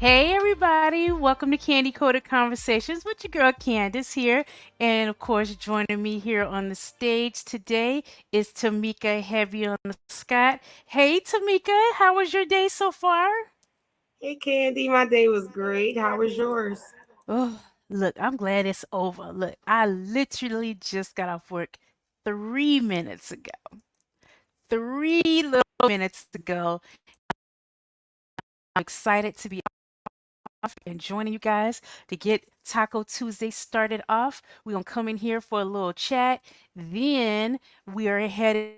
Hey everybody, welcome to Candy Coated Conversations with your girl Candace here. And of course, joining me here on the stage today is Tamika Heavy on the Scott. Hey Tamika, how was your day so far? Hey Candy, my day was great. How was yours? Oh, look, I'm glad it's over. Look, I literally just got off work 3 minutes ago. 3 little minutes ago. I'm excited to be off and joining you guys to get Taco Tuesday started off. We're going to come in here for a little chat. Then we are headed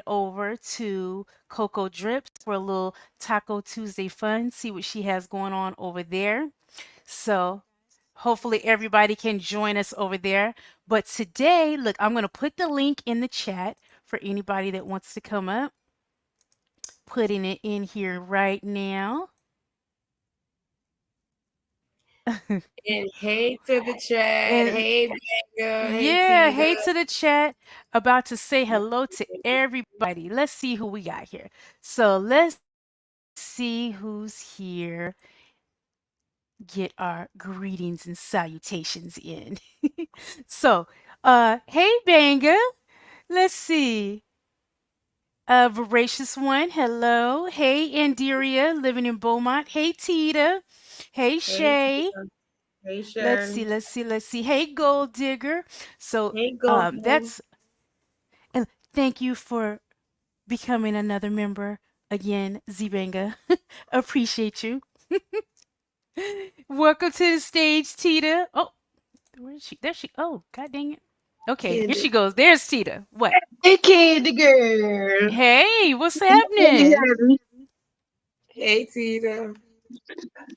over to Coco Drips for a little Taco Tuesday fun, see what she has going on over there. So hopefully everybody can join us over there. But today, look, I'm going to put the link in the chat for anybody that wants to come up. Putting it in here right now. And hey to the chat. And Hey Becca. Hey yeah, Tita. hey to the chat. About to say hello to everybody. Let's see who we got here. So let's see who's here. Get our greetings and salutations in. So, hey Banga. Let's see. Voracious One, hello. Hey Andiria, living in Beaumont. Hey Tita. Hey Hey Shay. Tita. Hey Let's Sharon. see, let's see, let's see. Hey Gold Digger. So, Hey Gogo. that's and thank you for becoming another member again, Zibanga. Appreciate you. Welcome to the stage, Tita. Oh, where is she? There she. Oh, god dang it. Okay, here Candy. she goes. There's Tita. What? Hey, Candy girl. Hey, what's Candy happening? heavy. Hey Tita.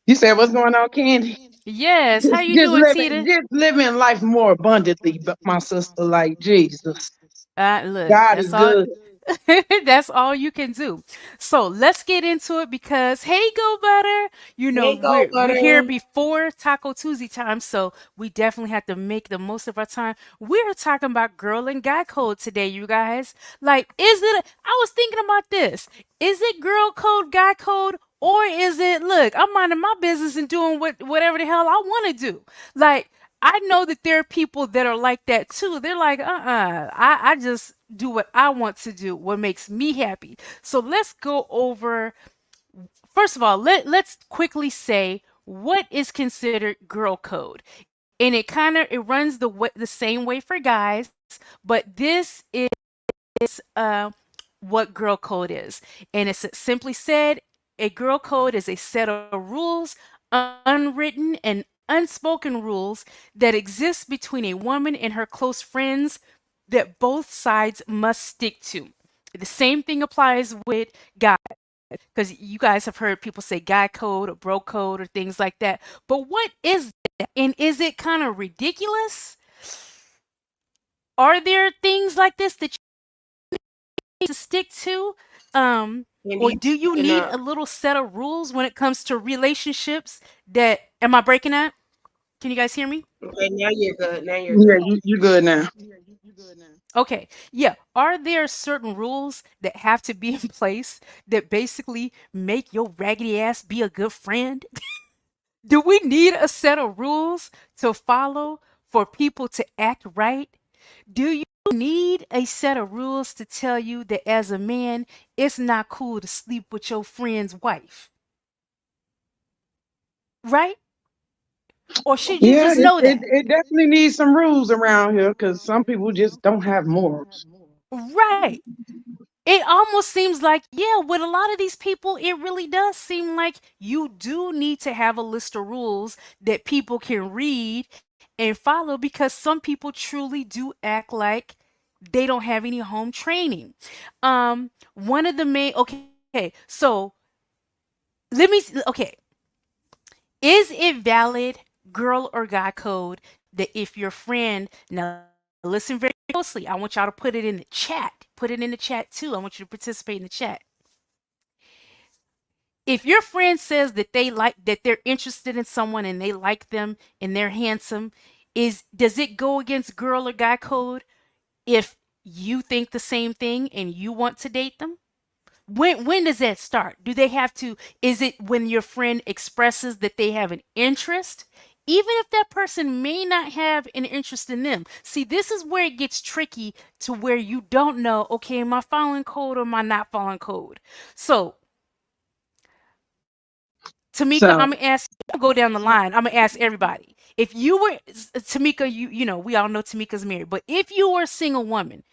You said what's going on, Candy? Yes, how Just, you just doing, living, Tita? just living life more abundantly, but my sister, like Jesus, Look, God that's is all. good. That's all you can do. So let's get into it because hey, Go Butter, Hey Go we're here Butter. before Taco Tuesday time, so we definitely have to make the most of our time. We're talking about girl and guy code today, you guys. Like, I was thinking about this. Is it girl code, guy code, or is it? Look, I'm minding my business and doing whatever the hell I want to do. Like, I know that there are people that are like that too. They're like, I just do what I want to do, what makes me happy. So let's go over, first of all, let's quickly say what is considered girl code. And it runs the same way for guys, but this is what girl code is. And it's simply said, a girl code is a set of rules, unwritten and unspoken rules that exist between a woman and her close friends that both sides must stick to. The same thing applies with guys, because you guys have heard people say guy code or bro code or things like that. But what is that? And is it kind of ridiculous? Are there things like this that to stick to? Or Candy, do you you need up. a little set of rules when it comes to relationships that am I breaking up? Can you guys hear me? Okay, now you're good. Now you're Yeah, good. you good now. Okay. Yeah. Are there certain rules that have to be in place that basically make your raggedy ass be a good friend? Do we need a set of rules to follow for people to act right? Do you need a set of rules to tell you that as a man, it's not cool to sleep with your friend's wife? Right? Or should you Yeah, just know that? it definitely needs some rules around here because some people just don't have morals. Right. It almost seems like, yeah, with a lot of these people, it really does seem like you do need to have a list of rules that people can read and follow because some people truly do act like they don't have any home training. One of the main, okay, so okay, is it valid, girl or guy code, that if your friend, now listen very closely, I want y'all to put it in the chat. Put it in the chat too. I want you to participate in the chat. If your friend says that they're interested in someone and they like them and they're handsome, is does it go against girl or guy code if you think the same thing and you want to date them? When does that start? Do they have to, is it when your friend expresses that they have an interest? Even if that person may not have an interest in them. See, this is where it gets tricky to where you don't know, okay, am I following code or am I not following code? So, Tamika, So I'm gonna ask. I'm gonna go down the line. I'm gonna ask everybody. If you were Tamika, you know we all know Tamika's married, but if you were a single woman,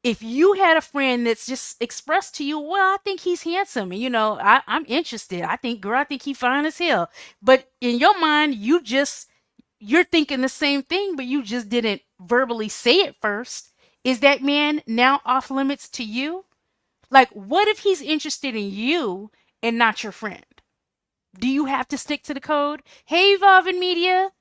if you had a friend that's just expressed to you, well, I think he's handsome, and I'm interested. I think, girl, I think he fine as hell. But in your mind, you're thinking the same thing, but you just didn't verbally say it first. Is that man now off limits to you? Like, what if he's interested in you and not your friend? Do you have to stick to the code? Hey, Evolving Media.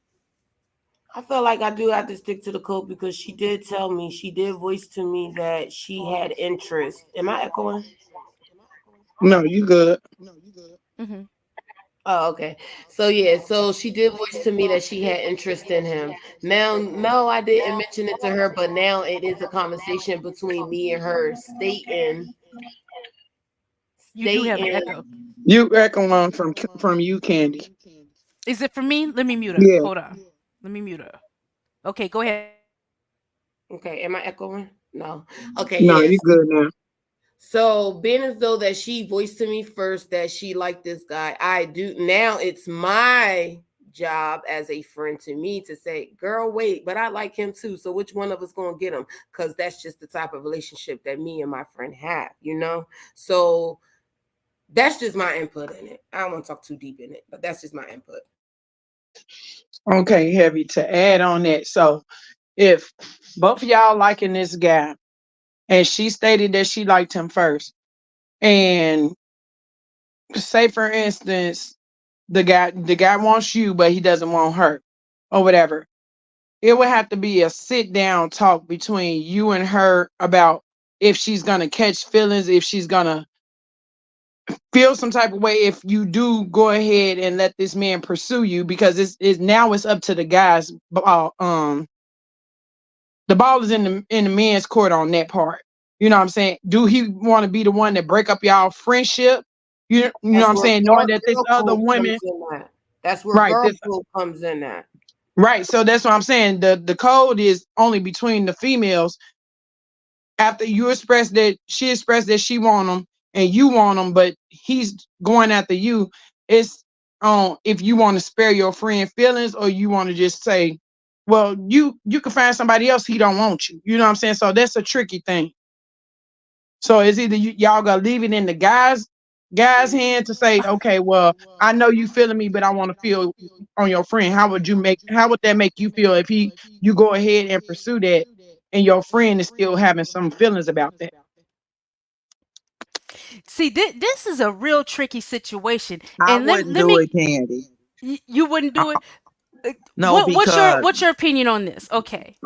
I feel like I do have to stick to the code because she did tell me, she did voice to me that she had interest. Am I echoing? no, you good. Mm-hmm. Oh, okay. So yeah, so she did voice to me that she had interest in him. Now, no, I didn't mention it to her, but now it is a conversation between me and her, You do have an stating. echo. You echoing on from you, Candy. Is it for me? Let me mute her. Yeah. Hold on. Let me mute her. Okay, go ahead. Okay, am I echoing? No. Okay, No, yes. you good now. So being as though that she voiced to me first that she liked this guy, I do now it's my job as a friend to me to say, girl, wait, but I like him too. So which one of us gonna get him? Because that's just the type of relationship that me and my friend have, you know? So that's just my input in it. I don't want to talk too deep in it, but that's just my input. Okay, heavy to add on that. So if both of y'all liking this guy and she stated that she liked him first, and say for instance, the guy wants you, but he doesn't want her, or whatever. It would have to be a sit down talk between you and her about if she's gonna catch feelings, if she's gonna feel some type of way if you do go ahead and let this man pursue you, because it's now it's up to the guys. The ball is in the men's court on that part. You know what I'm saying? Do he want to be the one that break up y'all friendship? You know what That's I'm where saying? Knowing that this girl other code women, comes in at. That's where right? girl This code comes in at. right. So that's what I'm saying. The code is only between the females. After you express that she expressed that she want him and you want him, but he's going after you, it's if you want to spare your friend feelings or you want to just say, well, you can find somebody else, he don't want you. You know what I'm saying? So that's a tricky thing. So it's either y'all gonna leave it in the guys hand to say, okay, well, I know you feeling me, but I want to feel on your friend. How would that make you feel if you go ahead and pursue that and your friend is still having some feelings about that? See, this is a real tricky situation, I and wouldn't let do me. it, Candy. You wouldn't Uh, do it. No, because What's your opinion on this? Okay,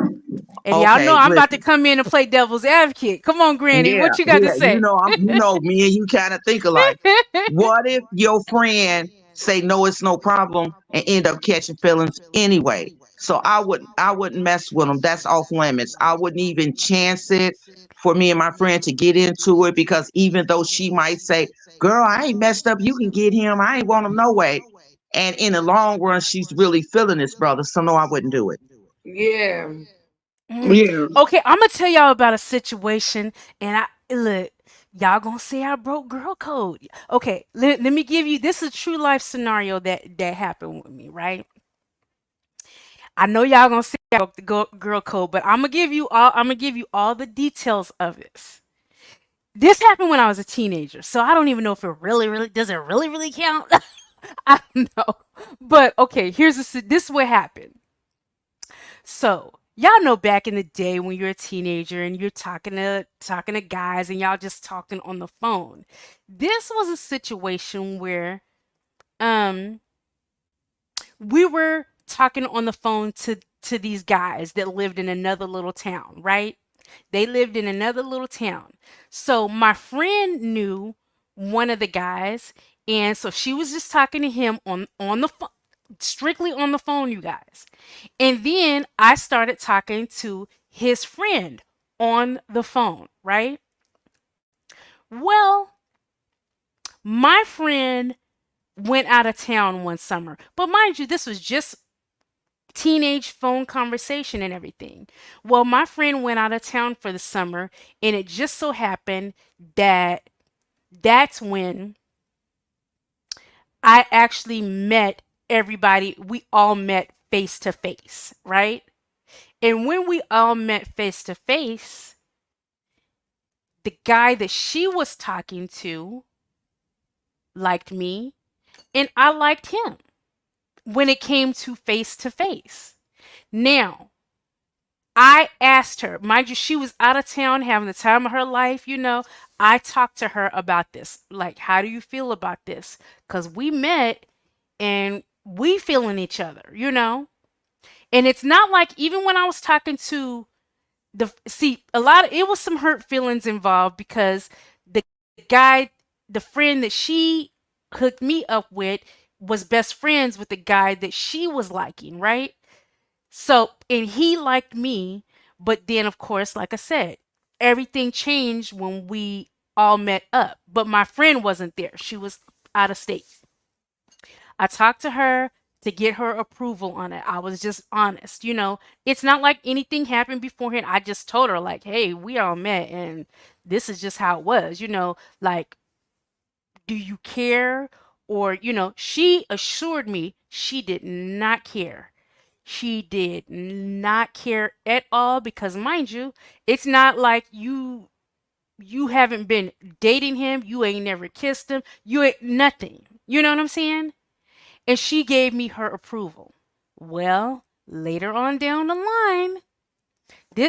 and y'all know okay, I'm about to listen. come in and play devil's advocate. Come on, Granny, Yeah, what you got to yeah. say? Me and you kind of think alike. What if your friend say no, it's no problem, and end up catching feelings anyway? So I wouldn't mess with them. That's off limits. I wouldn't even chance it for me and my friend to get into it because even though she might say, "Girl, I ain't messed up. You can get him. I ain't want him no way." And in the long run, she's really feeling this brother. So no, I wouldn't do it. Yeah. Mm, Yeah. okay, I'm gonna tell y'all about a situation, and I look, y'all gonna say I broke girl code. Okay, let me give you this is a true life scenario that happened with me, right? I know y'all gonna say I broke the girl code, but I'm gonna give you all the details of this. This happened when I was a teenager, so I don't even know if it really does it really count. I don't know, but okay, this is what happened. So, y'all know back in the day when you're a teenager and you're talking to guys and y'all just talking on the phone. This was a situation where um we were talking on the phone to these guys that lived in another little town, right? They lived in another little town. So my friend knew one of the guys, and so she was just talking to him on the phone, strictly on the phone, you guys. And then I started talking to his friend on the phone, right? Well, My friend went out of town one summer. But mind you, this was just teenage phone conversation and everything. Well, my friend went out of town for the summer, and it just so happened that that's when I actually met everybody. We all met face to face, right? And when we all met face to face, the guy that she was talking to liked me, and I liked him when it came to face to face. Now, I asked her, mind you, she was out of town having the time of her life, you know. I talked to her about this. Like, how do you feel about this? Because we met and we feeling each other, you know. And it's not like even when I was talking to a lot of it was some hurt feelings involved because the guy, the friend that she hooked me up with was best friends with the guy that she was liking, right? So, and he liked me, but then, of course, like I said, everything changed when we all met up. But my friend wasn't there, she was out of state. I talked to her to get her approval on it. I was just honest, you know. It's not like anything happened beforehand. I just told her, like, hey, we all met and this is just how it was, you know, like, do you care? Or, you know, she assured me she did not care. She did not care at all because mind you, it's not like you haven't been dating him, you ain't never kissed him, you ain't nothing. You know what I'm saying? And she gave me her approval. Well, later on down the line,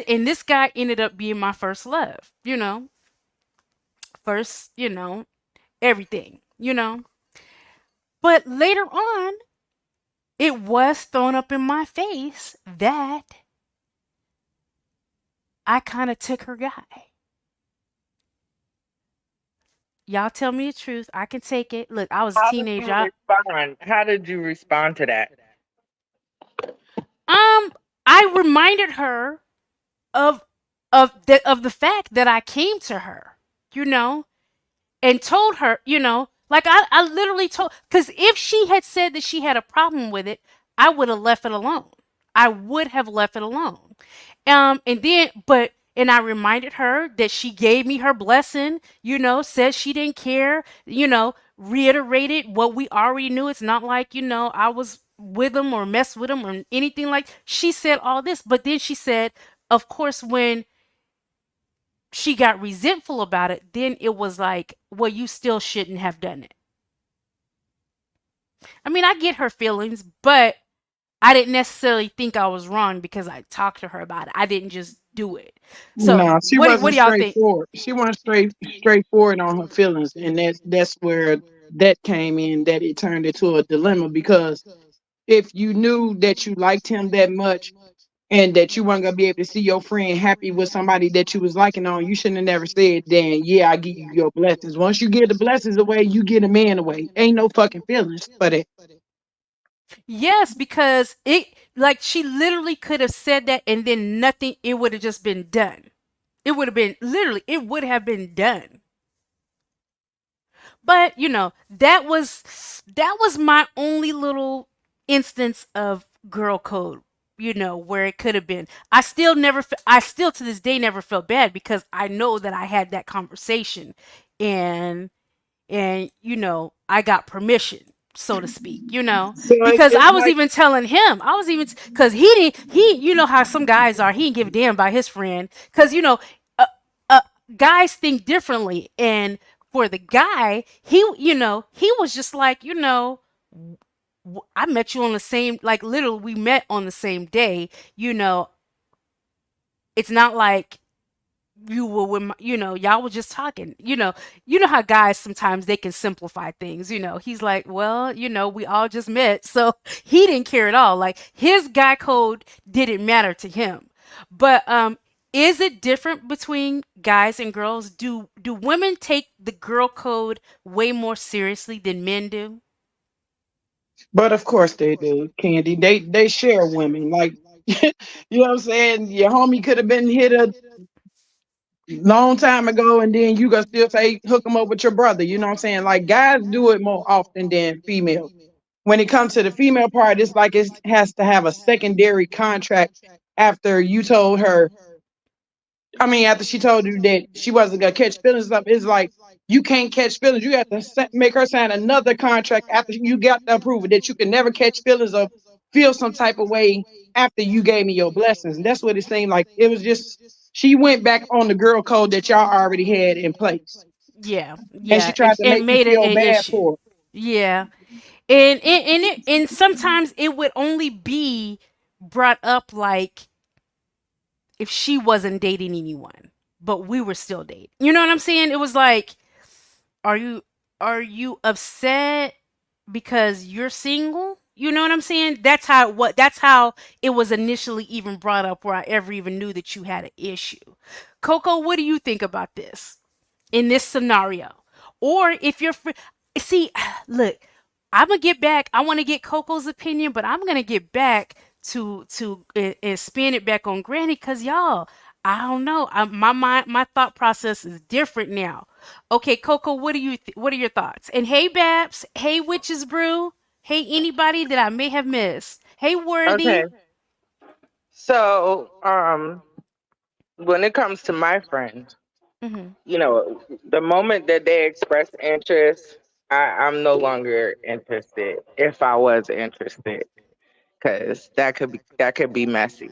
and this guy ended up being my first love, you know, first, you know, everything, you know. But later on, it was thrown up in my face that I kind of took her guy. Y'all tell me the truth. I can take it. Look, I was a How did teenager. you respond? How did you respond to that? Um, I reminded her of of the fact that I came to her, you know, and told her, you know, like I literally told, because if she had said that she had a problem with it, I would have left it alone. I would have left it alone. And I reminded her that she gave me her blessing, you know, said she didn't care, you know, reiterated what we already knew. It's not like, you know, I was with him or messed with him or anything like. She said all this, but then she said, of course, when she got resentful about it, then it was like, well, you still shouldn't have done it. I mean, I get her feelings, but I didn't necessarily think I was wrong because I talked to her about it. I didn't just do it. So, No, she what wasn't do y'all think? straightforward. She wasn't straightforward on her feelings, and that's where that came in. That it turned into a dilemma because if you knew that you liked him that much and that you weren't gonna be able to see your friend happy with somebody that you was liking on, you shouldn't have never said, "Then yeah, I give you your blessings." Once you give the blessings away, you get a man away. Ain't no fucking feelings for that. Yes, because it, like, she literally could have said that and then nothing, it would have just been done. It would have been literally, it would have been done. But, you know, that was my only little instance of girl code, you know, where it could have been. I still to this day never felt bad because I know that I had that conversation and you know, I got permission, so to speak, you know, So because it's I was like, even telling him, I was even because he you know how some guys are, he didn't give a damn about his friend because you know, uh, uh, guys think differently, and for the guy, he, you know, he was just like, you know, I met you on the same, like literally we met on the same day, you know, it's not like you were with my, you know, y'all were just talking, you know how guys sometimes they can simplify things, you know, he's like, well, you know, we all just met, so he didn't care at all, like his guy code didn't matter to him. But is it different between guys and girls? Do women take the girl code way more seriously than men do? but of course they do, Candy. They share women like. You know what I'm saying? Your homie could have been hit a long time ago, and then you gonna still say hook them up with your brother. You know what I'm saying? Like guys do it more often than females. When it comes to the female part, it's like it has to have a secondary contract after you told her. I mean, after she told you that she wasn't gonna catch feelings up, it's like you can't catch feelings. You have to make her sign another contract after you got the approval that you can never catch feelings of, feel some type of way after you gave me your blessings. And that's what it seemed like. It was just she went back on the girl code that y'all already had in place, Yeah, and she yeah, tried to make and you made it feel an bad issue. for it. Yeah, and sometimes it would only be brought up like if she wasn't dating anyone, but we were still dating. You know what I'm saying? It was like, are you are you upset because you're single? You know what I'm saying? That's how it was initially even brought up where I ever even knew that you had an issue. Coco, what do you think about this in this scenario? Or if you're see, look, I'm gonna get back. I want to get Coco's opinion, but I'm gonna get back to and spin it back on Granny because y'all, I don't know. My mind, my thought process is different now. Okay, Coco, what are your thoughts? And hey, Babs. Hey, Witches Brew. Hey, anybody that I may have missed. Hey, Okay. Worthy. So, when it comes to my friends, Hmm. the moment that they express interest, I'm no longer interested. If I was interested, because that could be messy.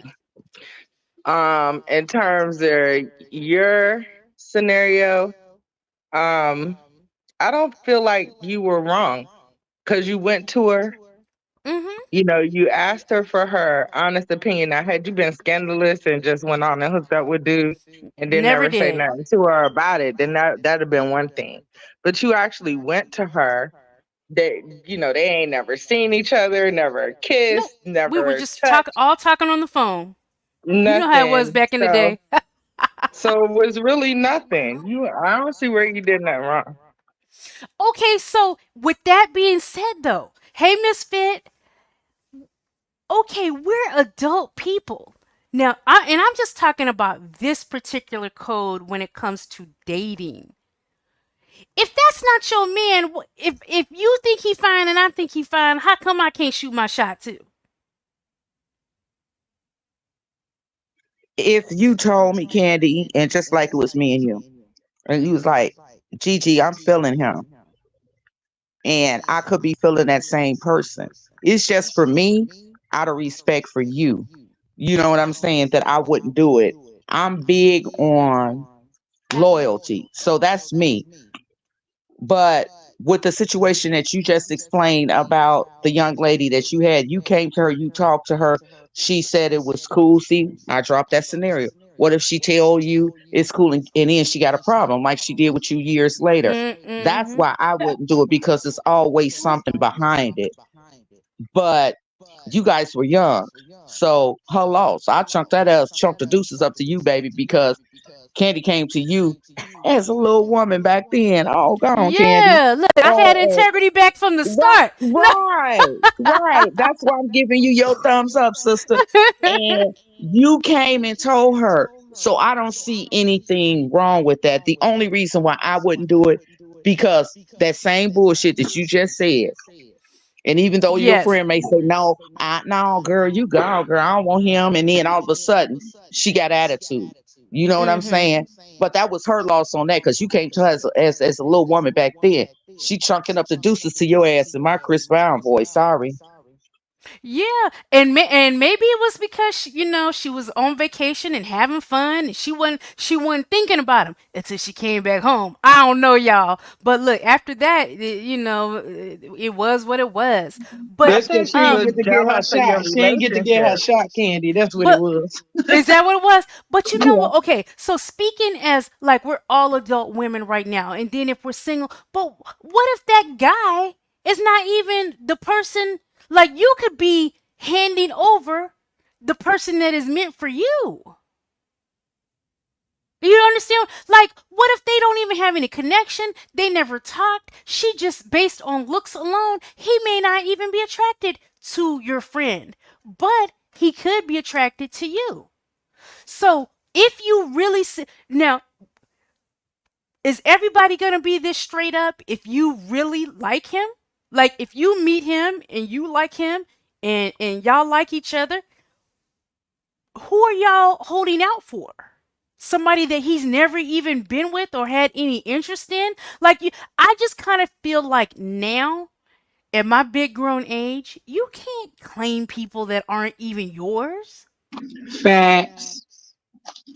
In terms of your scenario, um, I don't feel like you were wrong because you went to her. Hmm. You asked her for her honest opinion. Now, had you been scandalous and just went on and hooked up with dudes and then Never never say did. nothing to her about it, then that'd have been one thing. But you actually went to her. They ain't never seen each other, never No, kissed, we were never just touched, talking on the phone. You know how it was nothing. back in the So, day. so it was really nothing. I don't see where you did nothing wrong. Okay, so with that being said, though, hey, Misfit, okay, we're adult people. Now, I'm just talking about this particular code when it comes to dating. If that's not your man, if you think he fine and I think he fine, how come I can't shoot my shot too? If you told me, Candy, and just like it was me and you, and you was like, Gigi, I'm feeling him, and I could be feeling that same person. It's just for me, out of respect for you. You know what I'm saying? That I wouldn't do it. I'm big on loyalty. So that's me. But with the situation that you just explained about the young lady that you had, you came to her, you talked to her, she said it was cool. See, I dropped that scenario. What if she tell you it's cool and then she got a problem like she did with you years later? That's Mm-hmm. why I wouldn't do it because there's always something behind it. But you guys were young. So her loss. I chunked that ass, chunked the deuces up to you, baby, because Candy came to you as a little woman back then. Oh, gone, Candy. Yeah, look, I had Oh, integrity back from the right, start. right, right. That's why I'm giving you your thumbs up, sister. And you came and told her. So I don't see anything wrong with that. The only reason why I wouldn't do it, because that same bullshit that you just said. And even though your Yes. friend may say, no, no, girl, you go, girl, I don't want him. And then all of a sudden, she got attitude. You know what I'm Mm-hmm. saying? But that was her loss on that because you came to her as a little woman back then. She chunking up the deuces to your ass in my Chris Brown voice. Sorry. Yeah, and maybe it was because she was on vacation and having fun, and she wasn't thinking about him until she came back home. I don't know, y'all, but look, after that, it was what it was. I But That's because think she she ain't was get to get her jealous of your shot. She ain't get to get her relationship. shot, Candy. That's what it but was. is that what it was? But you know Yeah. what? Okay, so speaking as like we're all adult women right now, and then if we're single, but what if that guy is not even the person? Like you could be handing over the person that is meant for you. You understand? Like, what if they don't even have any connection? They never talked. She just, based on looks alone, he may not even be attracted to your friend, but he could be attracted to you. So if you really now, Is everybody going to be this straight up if you really like him? Like if you meet him and you like him and y'all like each other, who are y'all holding out for? Somebody that he's never even been with or had any interest in? Like you, I just kind of feel like now at my big grown age, you can't claim people that aren't even yours. Facts.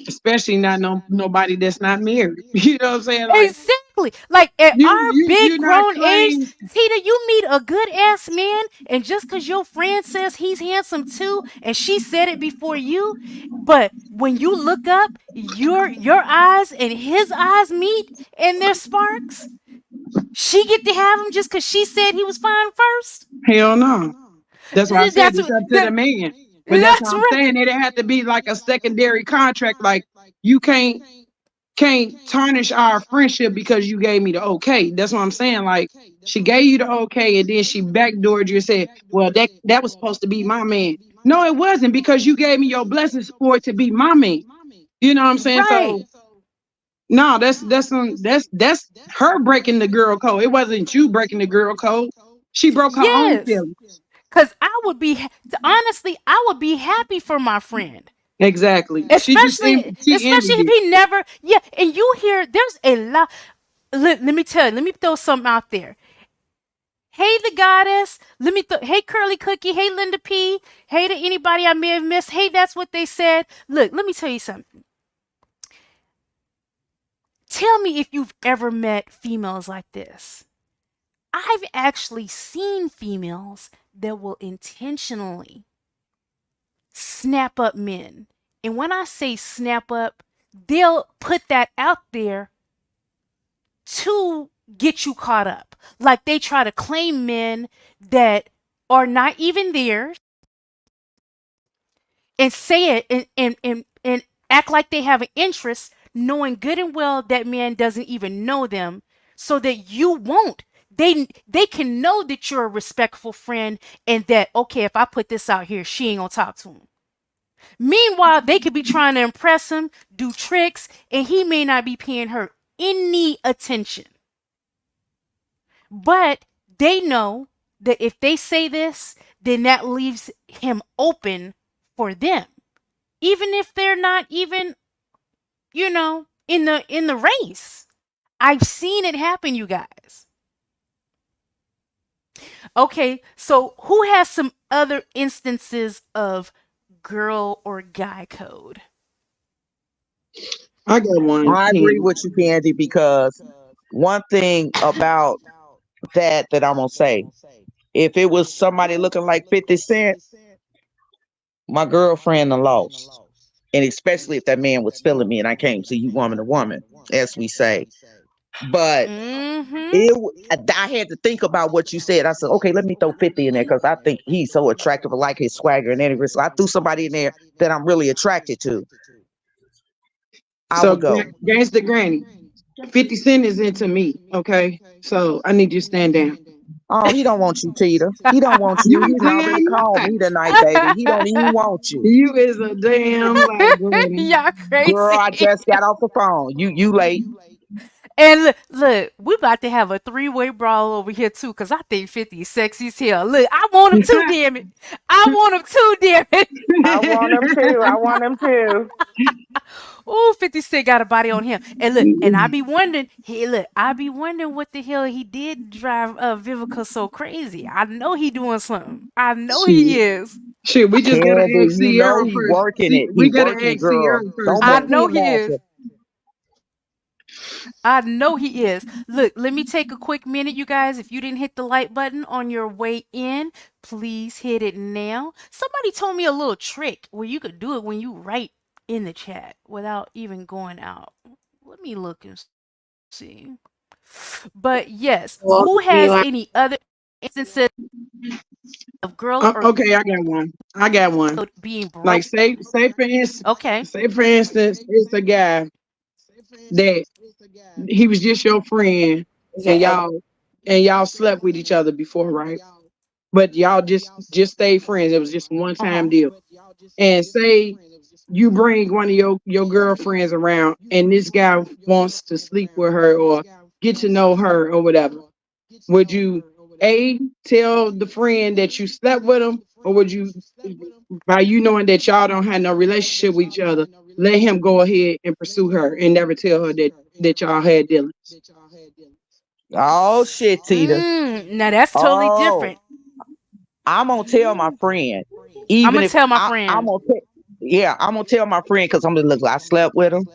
Especially not nobody that's not married. You know what I'm saying? Like Exactly. Like at our big you're not grown age, claimed. Tina, you meet a good ass man, and just because your friend says he's handsome too, and she said it before you, but when you look up, your eyes and his eyes meet, and there's sparks. She get to have him just because she said he was fine first. Hell no. That's why I said That's it's what up to the that, man. But that's what that's I'm right. saying. It had to be like a secondary contract. Like you can't tarnish our friendship because you gave me the okay. That's what I'm saying. Like she gave you the okay and then she backdoored you and said, well, that was supposed to be my man. No, it wasn't because you gave me your blessings for it to be my man. You know what I'm saying? Right. So no, that's her breaking the girl code. It wasn't you breaking the girl code. She broke her own Yes. feelings. Cause I would be honestly, I would be happy for my friend. Exactly. She Especially envied if it. he never, yeah, and you hear there's a lot. Let me tell you, let me throw something out there. Hey, the goddess. Hey, Curly Cookie. Hey, Linda P. Hey to anybody I may have missed. Hey, that's what they said. Look, let me tell you something. Tell me if you've ever met females like this. I've actually seen females that will intentionally snap up men. And when I say snap up, they'll put that out there to get you caught up. Like they try to claim men that are not even theirs and say it and act like they have an interest, knowing good and well that man doesn't even know them, so that you won't. They can know that you're a respectful friend and that okay, if I put this out here, she ain't gonna talk to him. Meanwhile, they could be trying to impress him, do tricks, and he may not be paying her any attention. But they know that if they say this, then that leaves him open for them. Even if they're not even, in the race. I've seen it happen, you guys. Okay, so who has some other instances of girl or guy code? I got one, I agree Ken. with you, Candy, because one thing about that I'm gonna say, if it was somebody looking like 50 Cent, my girlfriend done lost. And especially if that man was feeling me and I came to you woman to woman, as we say. But Mm-hmm. I had to think about what you said. I said, okay, let me throw 50 in there because I think he's so attractive. I like his swagger and everything. So I threw somebody in there that I'm really attracted to. I So would go. Gangsta Granny, 50 Cent is into me. Okay. So I need you to stand down. Oh, he don't want you, Tita. He don't want you. He You done see how already you called lie. me tonight, baby. He don't even want you. You is a damn lie, Granny. Y'all Girl, crazy. I just got off the phone. You late. And look, we about to have a three-way brawl over here too, cause I think 50 is sexy as hell. Look, I want him too, damn it. I want him too, damn it. I want him too. I want him too. Ooh, 50 Cent got a body on him. And look, and I be wondering what the hell he did to drive Vivica so crazy. I know he doing something. I know Shit. he is. Shit, we just gotta Candy, ask you know Sierra he first. working See, it. He we gotta working, ask girl. Sierra first Don't I make though. me know he is. imagine. I know he is. Look, let me take a quick minute, you guys. If you didn't hit the like button on your way in, please hit it now. Somebody told me a little trick where you could do it when you write in the chat without even going out. Let me look and see. But yes, who Well, has you any are- other instances of girl or Okay, I got one. I got one. being Like broke? Okay. say for instance, it's a guy that he was just your friend and okay. y'all slept with each other before, right? But y'all just stayed friends. It was just a one Uh-huh. time deal. And say you bring one of your girlfriends around and this guy wants to sleep with her or get to know her or whatever, would you a tell the friend that you slept with him, or would you, by you knowing that y'all don't have no relationship with each other, let him go ahead and pursue her and never tell her that y'all had dealings? Oh shit, Tita. Now that's totally Oh, different. I'm gonna tell my friend, I'm even gonna if tell my I'm friend. gonna, yeah, I'm gonna tell my friend because I'm gonna look. I slept with him,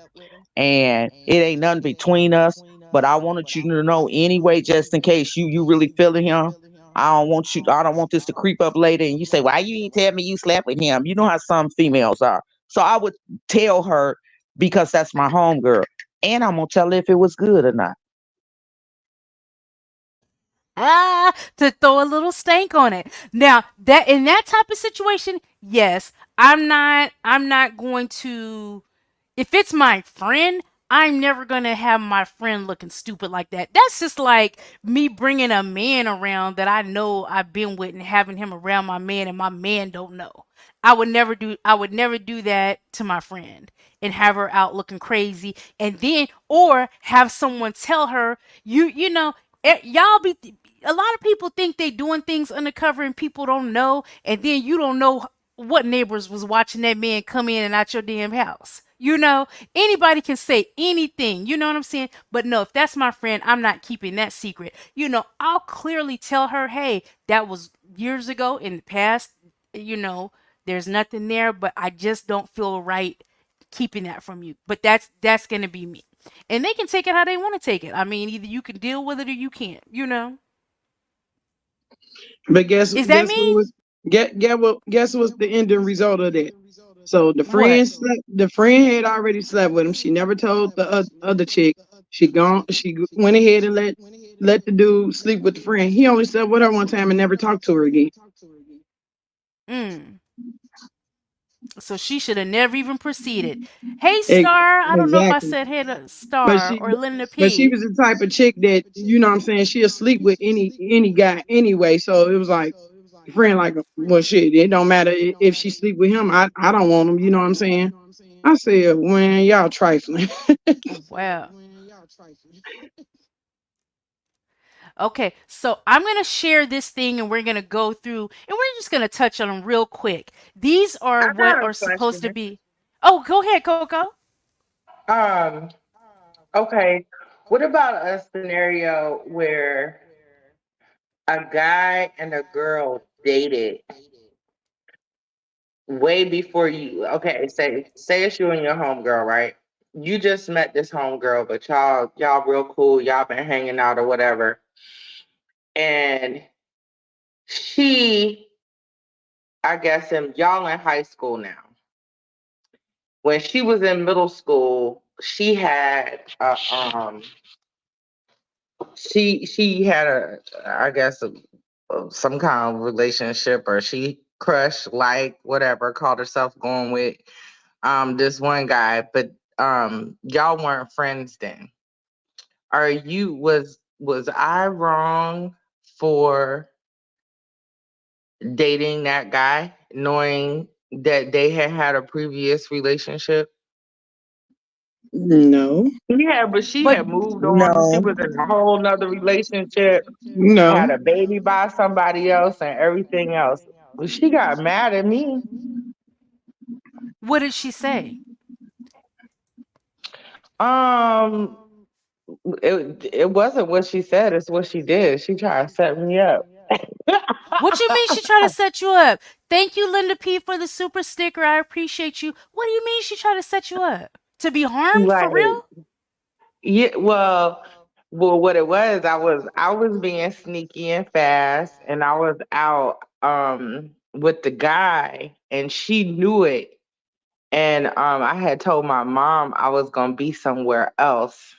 and it ain't nothing between us. But I wanted you to know anyway, just in case you really feeling him. I don't want you. I don't want this to creep up later, and you say, "Why you ain't tell me you slept with him?" You know how some females are. So I would tell her because that's my homegirl, and I'm gonna tell her if it was good or not. To throw a little stank on it. Now, that in that type of situation, yes, I'm not going to, if it's my friend, I'm never going to have my friend looking stupid like that. That's just like me bringing a man around that I know I've been with and having him around my man and my man don't know. I would never do that to my friend and have her out looking crazy and then or have someone tell her y'all be a lot of people think they doing things undercover and people don't know and then you don't know what neighbors was watching that man come in and out your damn house. Anybody can say anything. You know what I'm saying? But no, if that's my friend, I'm not keeping that secret. I'll clearly tell her, hey, that was years ago in the past. You know, there's nothing there, but I just don't feel right keeping that from you. But that's gonna be me. And they can take it how they want to take it. I mean, either you can deal with it or you can't. But guess Is that guess what me? was guess what's the ending result of that? So What? the friend had already slept with him. She never told the other chick. She went ahead and let the dude sleep with the friend. He only slept with her one time and never talked to her again. Mm. So she should have never even proceeded. Hey, Ex- Star. I don't know if I exactly. said hey to But Star she or Linda but she P. was the type of chick that, you know what I'm saying, she'll sleep with any guy anyway. So it was like friend like, well shit, it don't matter if she sleep with him. I don't want him, you know what I'm saying? I said, man, y'all trifling. Wow. Okay, so I'm going to share this thing and we're going to go through and we're just going to touch on them real quick. These are I what got a are supposed to question. be. Oh, go ahead, Coco. Um, okay. What about a scenario where a guy and a girl dated way before you? Okay, say it's you and your homegirl, right? You just met this homegirl, but y'all real cool, y'all been hanging out or whatever. And she, I guess y'all in high school now. When she was in middle school, she had a, I guess, some kind of relationship, or she crushed, like, whatever, called herself going with this one guy, but y'all weren't friends then. Was I wrong for dating that guy, knowing that they had a previous relationship? No, Yeah, but she But had moved on. She No, was in a whole nother relationship, no. had a baby by somebody else, and everything else. Well, she got mad at me. what did she say? Um, it wasn't what she said; it's what she did. She tried to set me up. What you mean she tried to set you up? Thank you, Linda P, for the super sticker. I appreciate you. What do you mean she tried to set you up? To be harmed for Like, real? yeah, what it was, I was being sneaky and fast, and I was out with the guy, and she knew it. And I had told my mom I was gonna be somewhere else,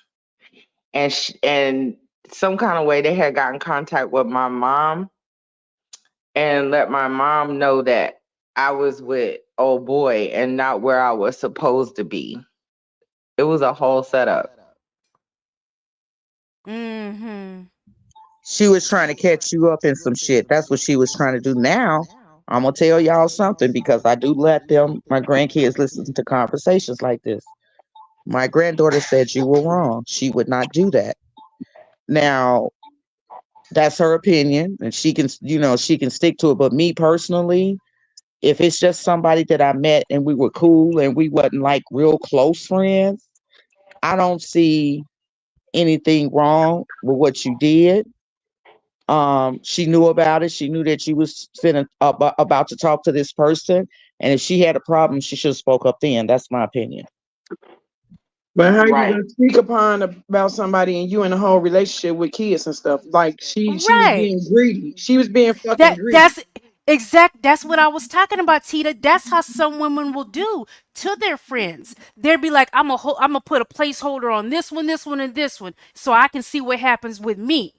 and some kind of way they had got in contact with my mom and let my mom know that I was with old boy and not where I was supposed to be. It was a whole setup. Mm-hmm. she was trying to catch you up in some shit. That's what she was trying to do. Now I'm gonna tell y'all something because I do let them, my grandkids, listen to conversations like this. My granddaughter said you were wrong. She would not do that. Now, that's her opinion, and she can, she can stick to it. But me personally, if it's just somebody that I met and we were cool and we wasn't like real close friends, I don't see anything wrong with what you did. She knew about it. She knew that you was about to talk to this person, and if she had a problem, she should have spoke up then. That's my opinion. But how you Right. gonna speak upon about somebody and you in a whole relationship with kids and stuff? Like she was Right. being greedy. She was being fucking greedy. That's what I was talking about, Tita. That's how some women will do to their friends. They'll be like, I'm gonna put a placeholder on this one, and this one, so I can see what happens with me.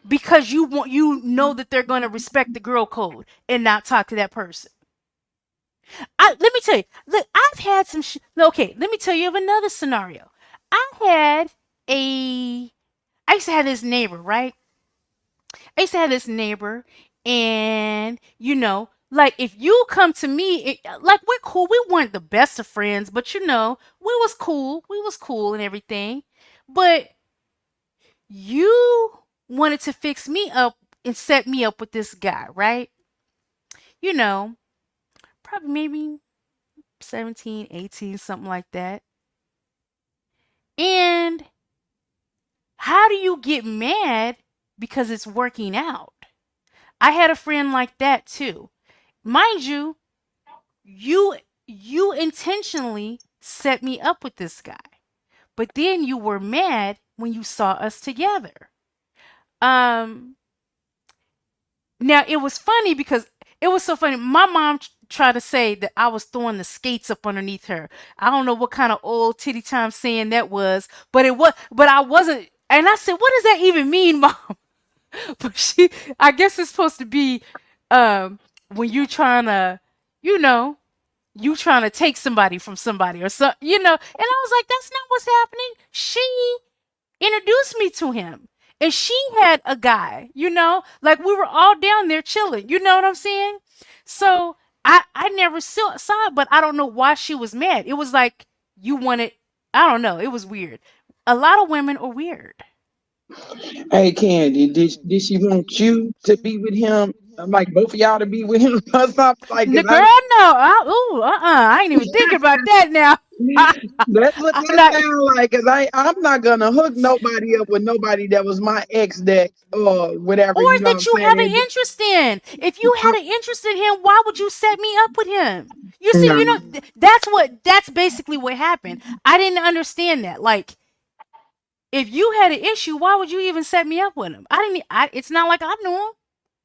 Because you know that they're gonna respect the girl code and not talk to that person. Let me tell you. Look, I've had some. Okay, let me tell you of another scenario. I had a. I used to have this neighbor, right? I used to have this neighbor, and like if you come to me, like we're cool. We weren't the best of friends, but we was cool. We was cool and everything. But you wanted to fix me up and set me up with this guy, right? You know, probably maybe 17, 18, something like that. And how do you get mad because it's working out? I had a friend like that too. Mind you, you intentionally set me up with this guy. But then you were mad when you saw us together. Um Now it was funny because it was so funny. My mom tried to say that I was throwing the skates up underneath her. I don't know what kind of old titty time saying that was, but it was. But I wasn't. And I said, "What does that even mean, mom?" But I guess it's supposed to be when you trying to, you know, you trying to take somebody from somebody or something. And I was like, "That's not what's happening." She introduced me to him. And she had a guy, like we were all down there chilling. You know what I'm saying? So I never saw it, but I don't know why she was mad. It was like you wanted, I don't know. It was weird. A lot of women are weird. Hey Candy, did she want you to be with him? Like both of y'all to be with him or something? Like, The 'cause girl, no. I ain't even thinking about that now. that's what I'm that not, sound like. Cause I'm not gonna hook nobody up with nobody that was my ex that or whatever. or You know what I'm that you have an saying? interest in. If you had an interest in him, why would you set me up with him? You see, No. that's basically what happened. I didn't understand that. Like, if you had an issue, why would you even set me up with him? I didn't. It's not like I knew him,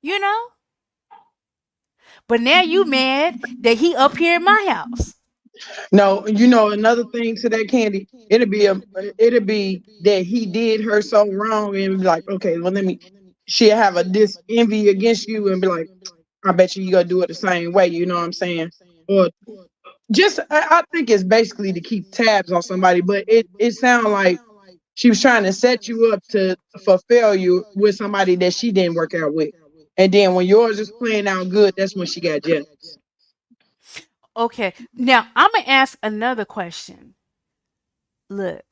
you know. But now you mad that he up here in my house. No, another thing to that Candy, it'll be that he did her so wrong and be like, okay, well she'll have a this envy against you and be like, I bet you gonna do it the same way, you know what I'm saying? Or just I think it's basically to keep tabs on somebody, but it sounds like she was trying to set you up to for failure with somebody that she didn't work out with. And then when yours is playing out good, that's when she got jealous. Okay, now I'm gonna ask another question. Look,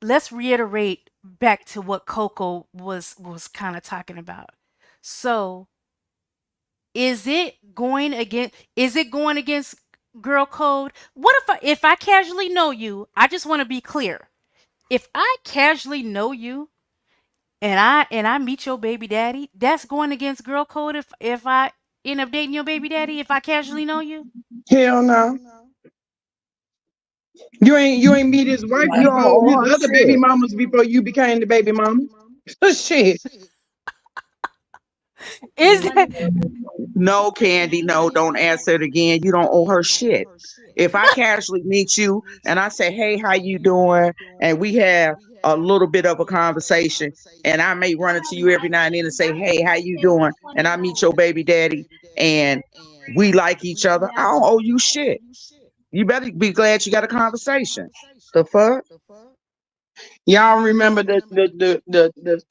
let's reiterate back to what Coco was kind of talking about. So, is it going against girl code? What if I casually know you? I just want to be clear. If I casually know you and I meet your baby daddy, that's going against girl code if I end up dating your baby daddy if I casually know you? Hell no. You ain't meet his wife You don't before owe his her other baby shit. mamas before you became the baby mama. Shit. Is that No, Candy, no, don't answer it again. You don't owe her shit. If I casually meet you and I say, "Hey, how you doing?" and we have a little bit of a conversation, and I may run into you every now and then and say, "Hey, how you doing?" and I meet your baby daddy and we like each other, I don't owe you shit. You better be glad you got a conversation. The fuck? Y'all remember the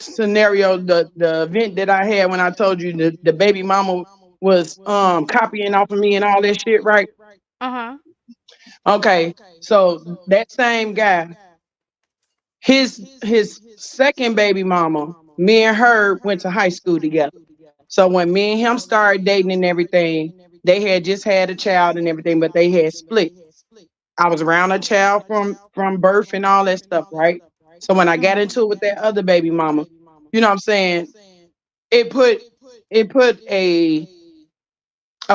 scenario, the event that I had when I told you the baby mama was copying off of me and all that shit, right? Uh-huh. Okay, so that same guy, his second baby mama, me and her went to high school together. So when me and him started dating and everything, they had just had a child and everything, but they had split. I was around a child from birth and all that stuff, right? So when I got Mhm. into it with that other baby mama, you know what I'm saying? It put it put a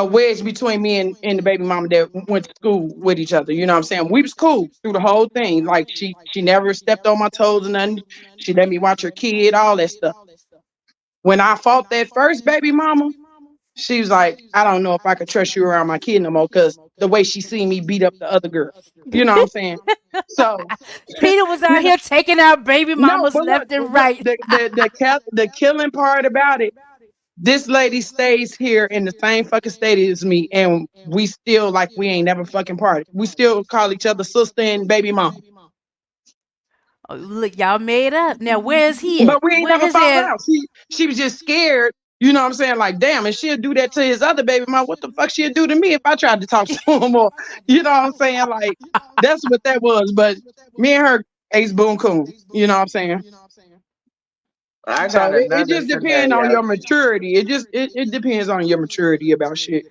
wedge between me and the baby mama that went to school with each other. You know what I'm saying? We was cool through the whole thing. Like she never stepped on my toes and nothing. She let me watch her kid, all that stuff. When I fought that first baby mama, she was like, I don't know if I could trust you around my kid no more because the way she seen me beat up the other girl. You know what I'm saying? So Peter was you out know, here taking out baby no, mamas but look, left and look, right. the killing part about it, this lady stays here in the same fucking state as me, and we still like we ain't never fucking party. We still call each other sister and baby mom, Oh, look, y'all made up. Now where's he at? but we ain't Where never his fallen ass? out. She was just scared. You know what I'm saying? Like, damn, and she'll do that to his other baby mom. What the fuck she'll do to me if I tried to talk to him? Or, you know what I'm saying? Like, that's what that was. But me and her, ace boon coon. You know what I'm saying? I So got it another just depends on scenario. your maturity. It depends on your maturity about shit.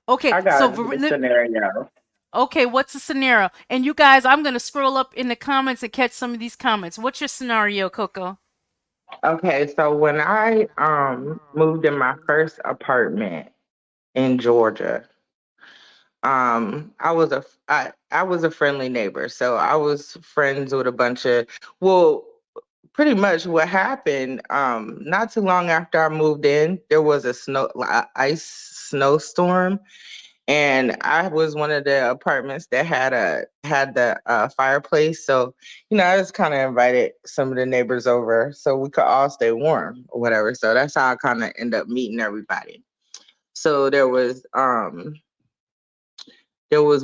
Okay, I got another scenario. okay, what's the scenario? And you guys, I'm gonna scroll up in the comments and catch some of these comments. What's your scenario, Coco? Okay, so when I moved in my first apartment in Georgia, I was a friendly neighbor. So I was friends with a bunch of, well, pretty much what happened, not too long after I moved in, there was a ice snowstorm, and I was one of the apartments that had the fireplace. So, I just kind of invited some of the neighbors over so we could all stay warm or whatever. So that's how I kind of end up meeting everybody. So there was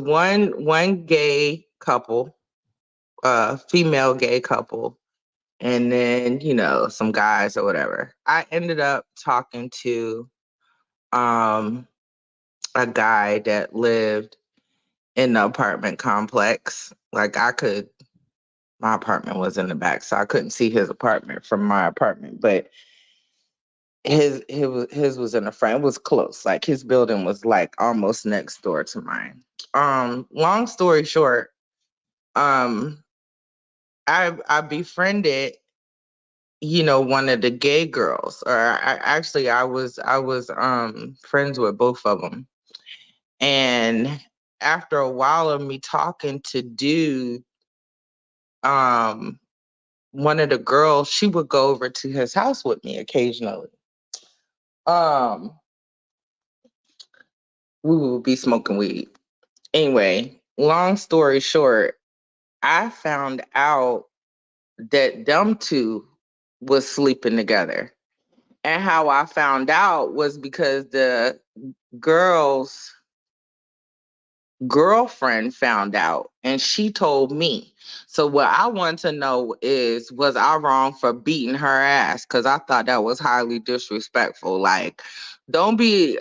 one gay couple, female gay couple, and then some guys or whatever. I ended up talking to um a guy that lived in the apartment complex. Like, my apartment was in the back, so I couldn't see his apartment from my apartment, but his was in the front. It was close. Like, his building was like almost next door to mine. Long story short, um I befriended one of the gay girls, or I was friends with both of them. And after a while of me talking to dude, um one of the girls, she would go over to his house with me occasionally. um we would be smoking weed. Anyway, long story short, I found out that them two was sleeping together. And how I found out was because the girl's girlfriend found out and she told me. So what I want to know is, was I wrong for beating her ass? Because I thought that was highly disrespectful. Like, don't be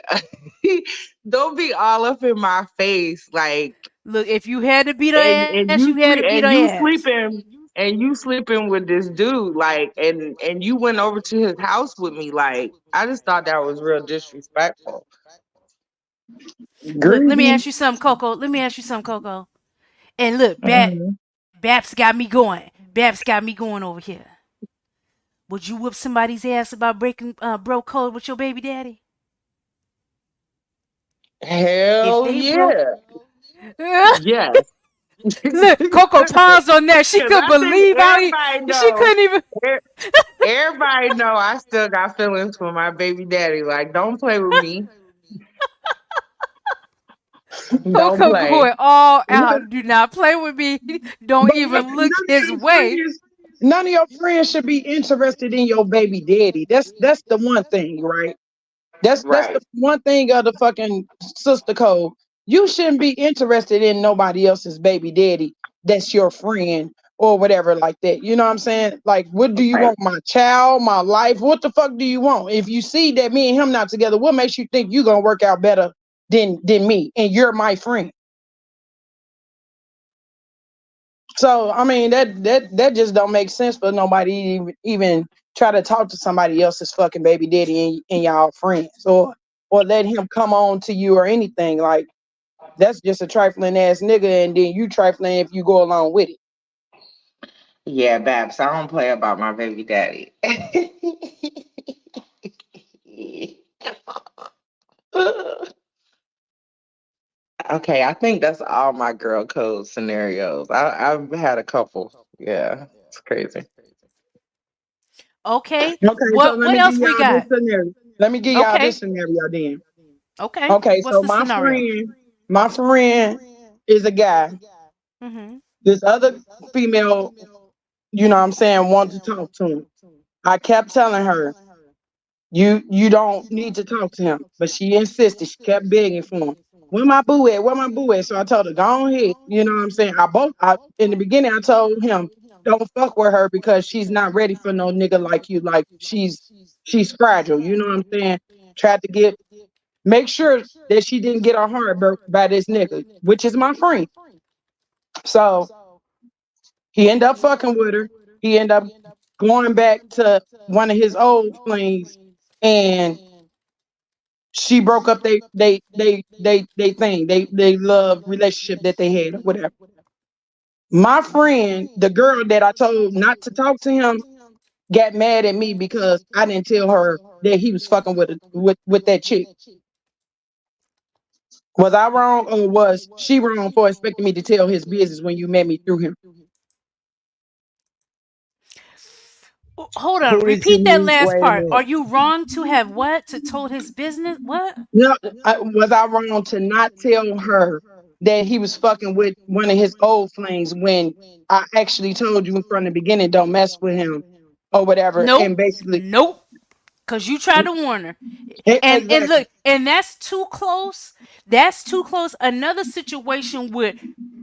don't be all up in my face, like, Look, if you had to beat her and ass, you had to beat her ass. you sleeping with this dude, like, and you went over to his house with me. Like, I just thought that was real disrespectful. Look, let me Greedy. ask you something, Coco. Let me ask you something, Coco. And look, Mhm. Baps got me going. Baps got me going over here. Would you whoop somebody's ass about breaking bro code with your baby daddy? If Hell they broke yeah. Yes. Look, Coco paused on that. She Because couldn't I think believe how he she couldn't even e- everybody know I still got feelings for my baby daddy. Like, don't play with me. Don't Coco play. going all Look, out. Do not play with me. Don't but look, even look his way. none of your friends should be interested in your baby daddy. That's the one thing, right? That's the Right. one thing of the fucking sister code. You shouldn't be interested in nobody else's baby daddy that's your friend or whatever like that. You know what I'm saying? Like, what do you Right. want? My child, my life? What the fuck do you want? If you see that me and him not together, what makes you think you gonna work out better than me? And you're my friend. So I mean that just don't make sense for nobody to even try to talk to somebody else's fucking baby daddy and y'all friends or let him come on to you or anything. Like that's just a trifling ass nigga and then you trifling if you go along with it. Yeah, Babs, I don't play about my baby daddy. Okay, I think that's all my girl code scenarios. I've had a couple. Yeah, it's crazy. Okay. Okay, so let What me give else we y'all this got? scenario. Let me give y'all Okay. this scenario then. Okay. Okay, What's so the scenario? my friend is a guy. Mm-hmm. This other female, you know what I'm saying, wanted to talk to him. I kept telling her, you don't need to talk to him. But she insisted. She kept begging for him. Where my boo at? Where my boo at? So I told her, go on ahead. You know what I'm saying? I in the beginning I told him, don't fuck with her because she's not ready for no nigga like you. Like she's fragile. You know what I'm saying? Tried to get make sure that she didn't get her heart broke by this nigga, which is my friend. So he ended up fucking with her. He ended up going back to one of his old flings and she broke up they thing, they love relationship that they had or whatever. My friend, the girl that I told not to talk to him, got mad at me because I didn't tell her that he was fucking with that chick. Was I wrong or was she wrong for expecting me to tell his business when you met me through him? Hold on. Who did you Repeat that meet? last Wait a part. minute. Are you wrong to have what? To told his business? What? No, was I wrong to not tell her that he was fucking with one of his old flings when I actually told you from the beginning, don't mess with him or whatever? Nope. And basically, Nope. Cause you tried to warn her. And exactly. look, and that's too close. That's too close. Another situation with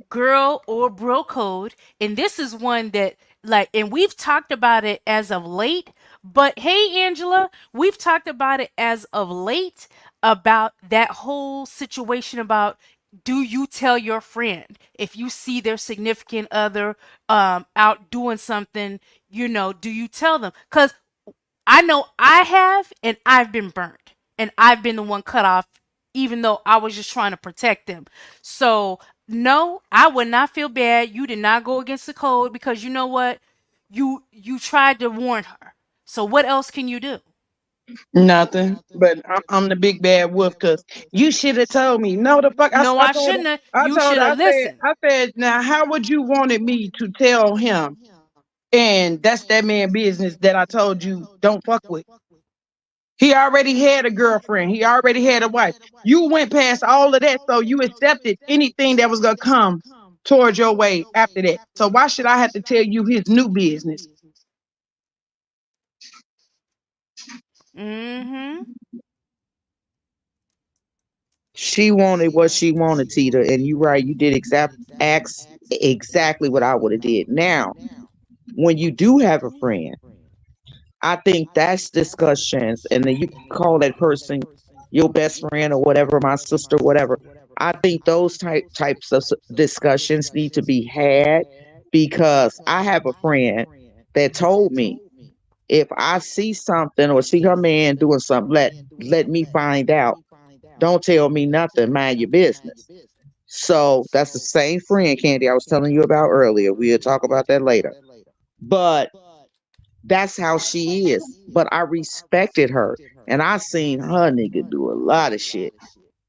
girl or bro code, and this is one that like, and we've talked about it as of late. But hey, Angela, we've talked about it as of late about that whole situation about do you tell your friend if you see their significant other out doing something, do you tell them? Because I know I have, and I've been burnt, and I've been the one cut off, even though I was just trying to protect them. So, no, I would not feel bad. You did not go against the code because you know what? You tried to warn her. So what else can you do? Nothing. But I'm the big bad wolf because you should have told me. No, the fuck. No, I I told her. shouldn't have. I You told should her. have listened. I said, now how would you wanted me to tell him? And that's that man business that I told you don't fuck with. He already had a girlfriend. He already had a wife. You went past all of that, so you accepted anything that was gonna come towards your way after that. So why should I have to tell you his new business? Mm-hmm. She wanted what she wanted, Tita, and you right. You did exactly what I would have did. Now, when you do have a friend, I think that's discussions, and then you call that person your best friend or whatever, my sister, whatever. I think those types of discussions need to be had because I have a friend that told me if I see something or see her man doing something, let me find out. Don't tell me nothing. Mind your business. So that's the same friend, Candy, I was telling you about earlier. We'll talk about that later. But that's how she is. But I respected her. And I seen her nigga do a lot of shit.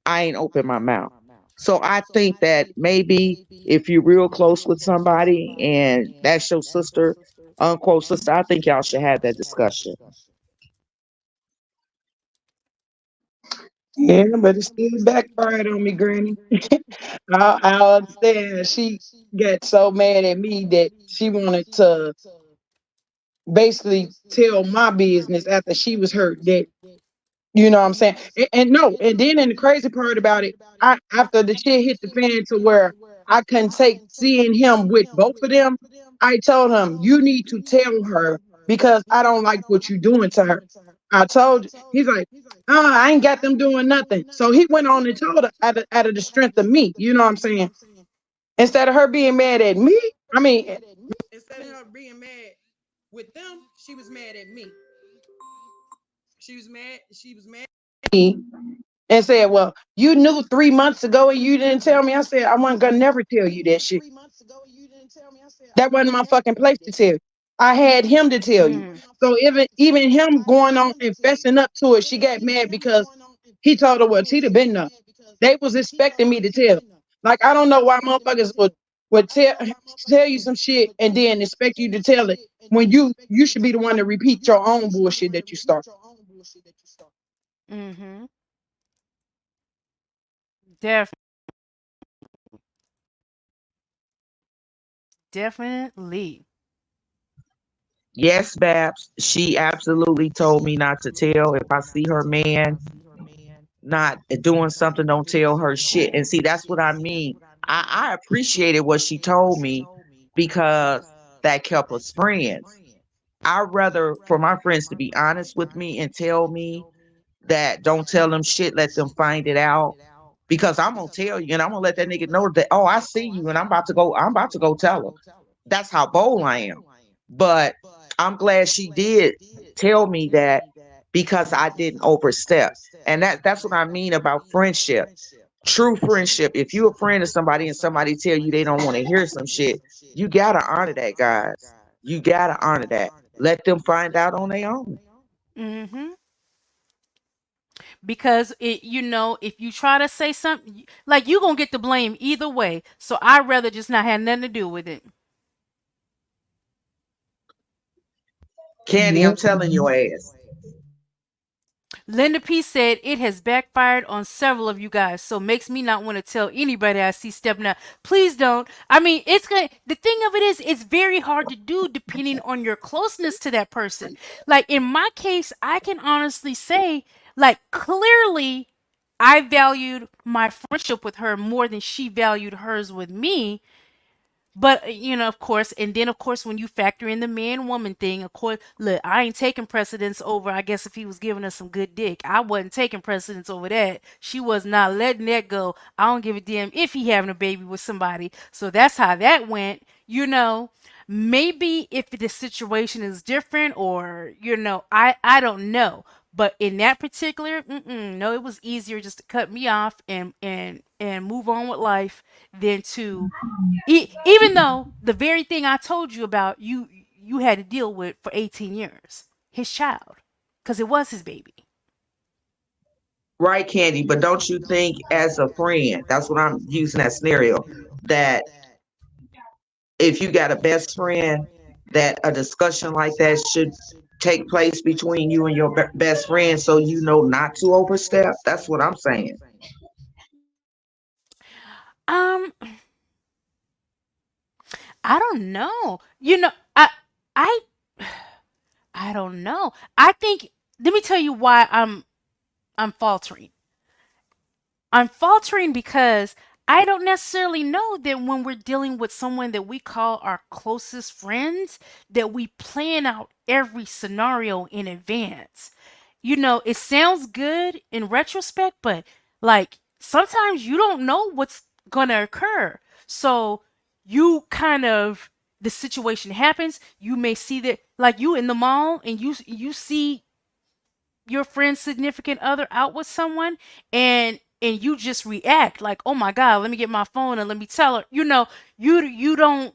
I ain't open my mouth. So I think that maybe if you're real close with somebody and that's your sister, unquote sister, I think y'all should have that discussion. Yeah, but it still backfired on me, Granny. I understand. She got so mad at me that she wanted to basically tell my business after she was hurt. That you know what I'm saying? And no, and then and the crazy part about it, after the shit hit the fan to where I couldn't take seeing him with both of them. I told him, you need to tell her because I don't like what you're doing to her. I told you. He's like, I ain't got them doing nothing. So he went on and told her out of the strength of me. You know what I'm saying? Instead of her being mad at me, I mean, instead of her being mad with them, she was mad at me. She was mad. She was mad at me and said, "Well, you knew 3 months ago and you didn't tell me." I said, "I wasn't gonna never tell you that shit. That wasn't my fucking place to tell you. I had him to tell you." Mm. So even him going on and fessing up to it, she got mad because he told her what she'd have been there. They was expecting me to tell. Like I don't know why motherfuckers would tell you some shit and then expect you to tell it when you should be the one to repeat your own bullshit that you start. Mhm. Def definitely. Yes, Babs, she absolutely told me not to tell. If I see her man not doing something, don't tell her shit. And see, that's what I mean. I appreciated what she told me because that kept us friends. I'd rather for my friends to be honest with me and tell me that don't tell them shit, let them find it out. Because I'm gonna tell you and I'm gonna let that nigga know that, oh, I see you and I'm about to go tell her. That's how bold I am. But I'm glad she did tell me that because I didn't overstep. And that's what I mean about friendship. True friendship. If you're a friend of somebody and somebody tell you they don't want to hear some shit, you gotta honor that, guys. You gotta honor that. Let them find out on their own. Mhm. Because if you try to say something, like you gonna get the blame either way. So I'd rather just not have nothing to do with it. Candy, I'm telling your ass. Linda P said it has backfired on several of you guys, so makes me not want to tell anybody I see stepping out. Please don't. I mean, it's gonna. The thing of it is, it's very hard to do depending on your closeness to that person. Like in my case, I can honestly say, like clearly, I valued my friendship with her more than she valued hers with me. But of course, and then of course, when you factor in the man woman thing, of course, look, I ain't taking precedence over. I guess if he was giving us some good dick, I wasn't taking precedence over that. She was not letting that go. I don't give a damn if he having a baby with somebody. So that's how that went. Maybe if the situation is different, or I don't know. But in that particular, no, it was easier just to cut me off and move on with life than to even though the very thing I told you about, you had to deal with for 18 years, his child, because it was his baby. Right, Candy, but don't you think as a friend, that's what I'm using that scenario, that if you got a best friend, that a discussion like that should take place between you and your best friend so you know not to overstep? That's what I'm saying. Um, I don't know. I I don't know. I think let me tell you why I'm faltering. I'm faltering because I don't necessarily know that when we're dealing with someone that we call our closest friends, that we plan out every scenario in advance. It sounds good in retrospect, but like sometimes you don't know what's gonna occur. So the situation happens, you may see that, like you in the mall and you see your friend's significant other out with someone, and you just react like, oh my god, let me get my phone and let me tell her. You don't,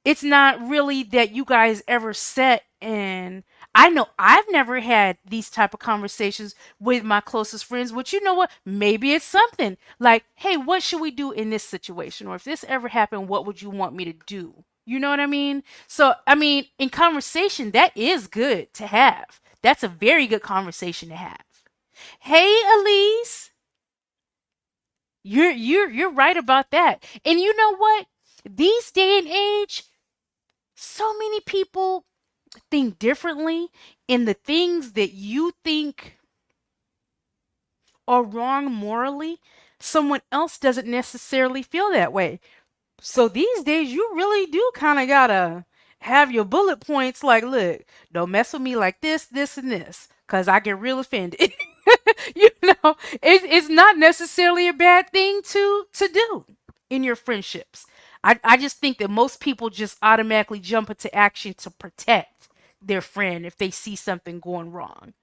it's not really that you guys ever set. And I know I've never had these type of conversations with my closest friends, but you know what, maybe it's something like, hey, what should we do in this situation, or if this ever happened, what would you want me to do? You know what I mean? So I mean, in conversation, that is good to have. That's a very good conversation to have. Hey, Elise, you're right about that. And you know what? These day and age, so many people think differently, in the things that you think are wrong morally, someone else doesn't necessarily feel that way. So these days, you really do kind of gotta have your bullet points. Like, look, don't mess with me like this, and this, cause I get real offended. you know, it's not necessarily a bad thing to do in your friendships. I just think that most people just automatically jump into action to protect their friend if they see something going wrong.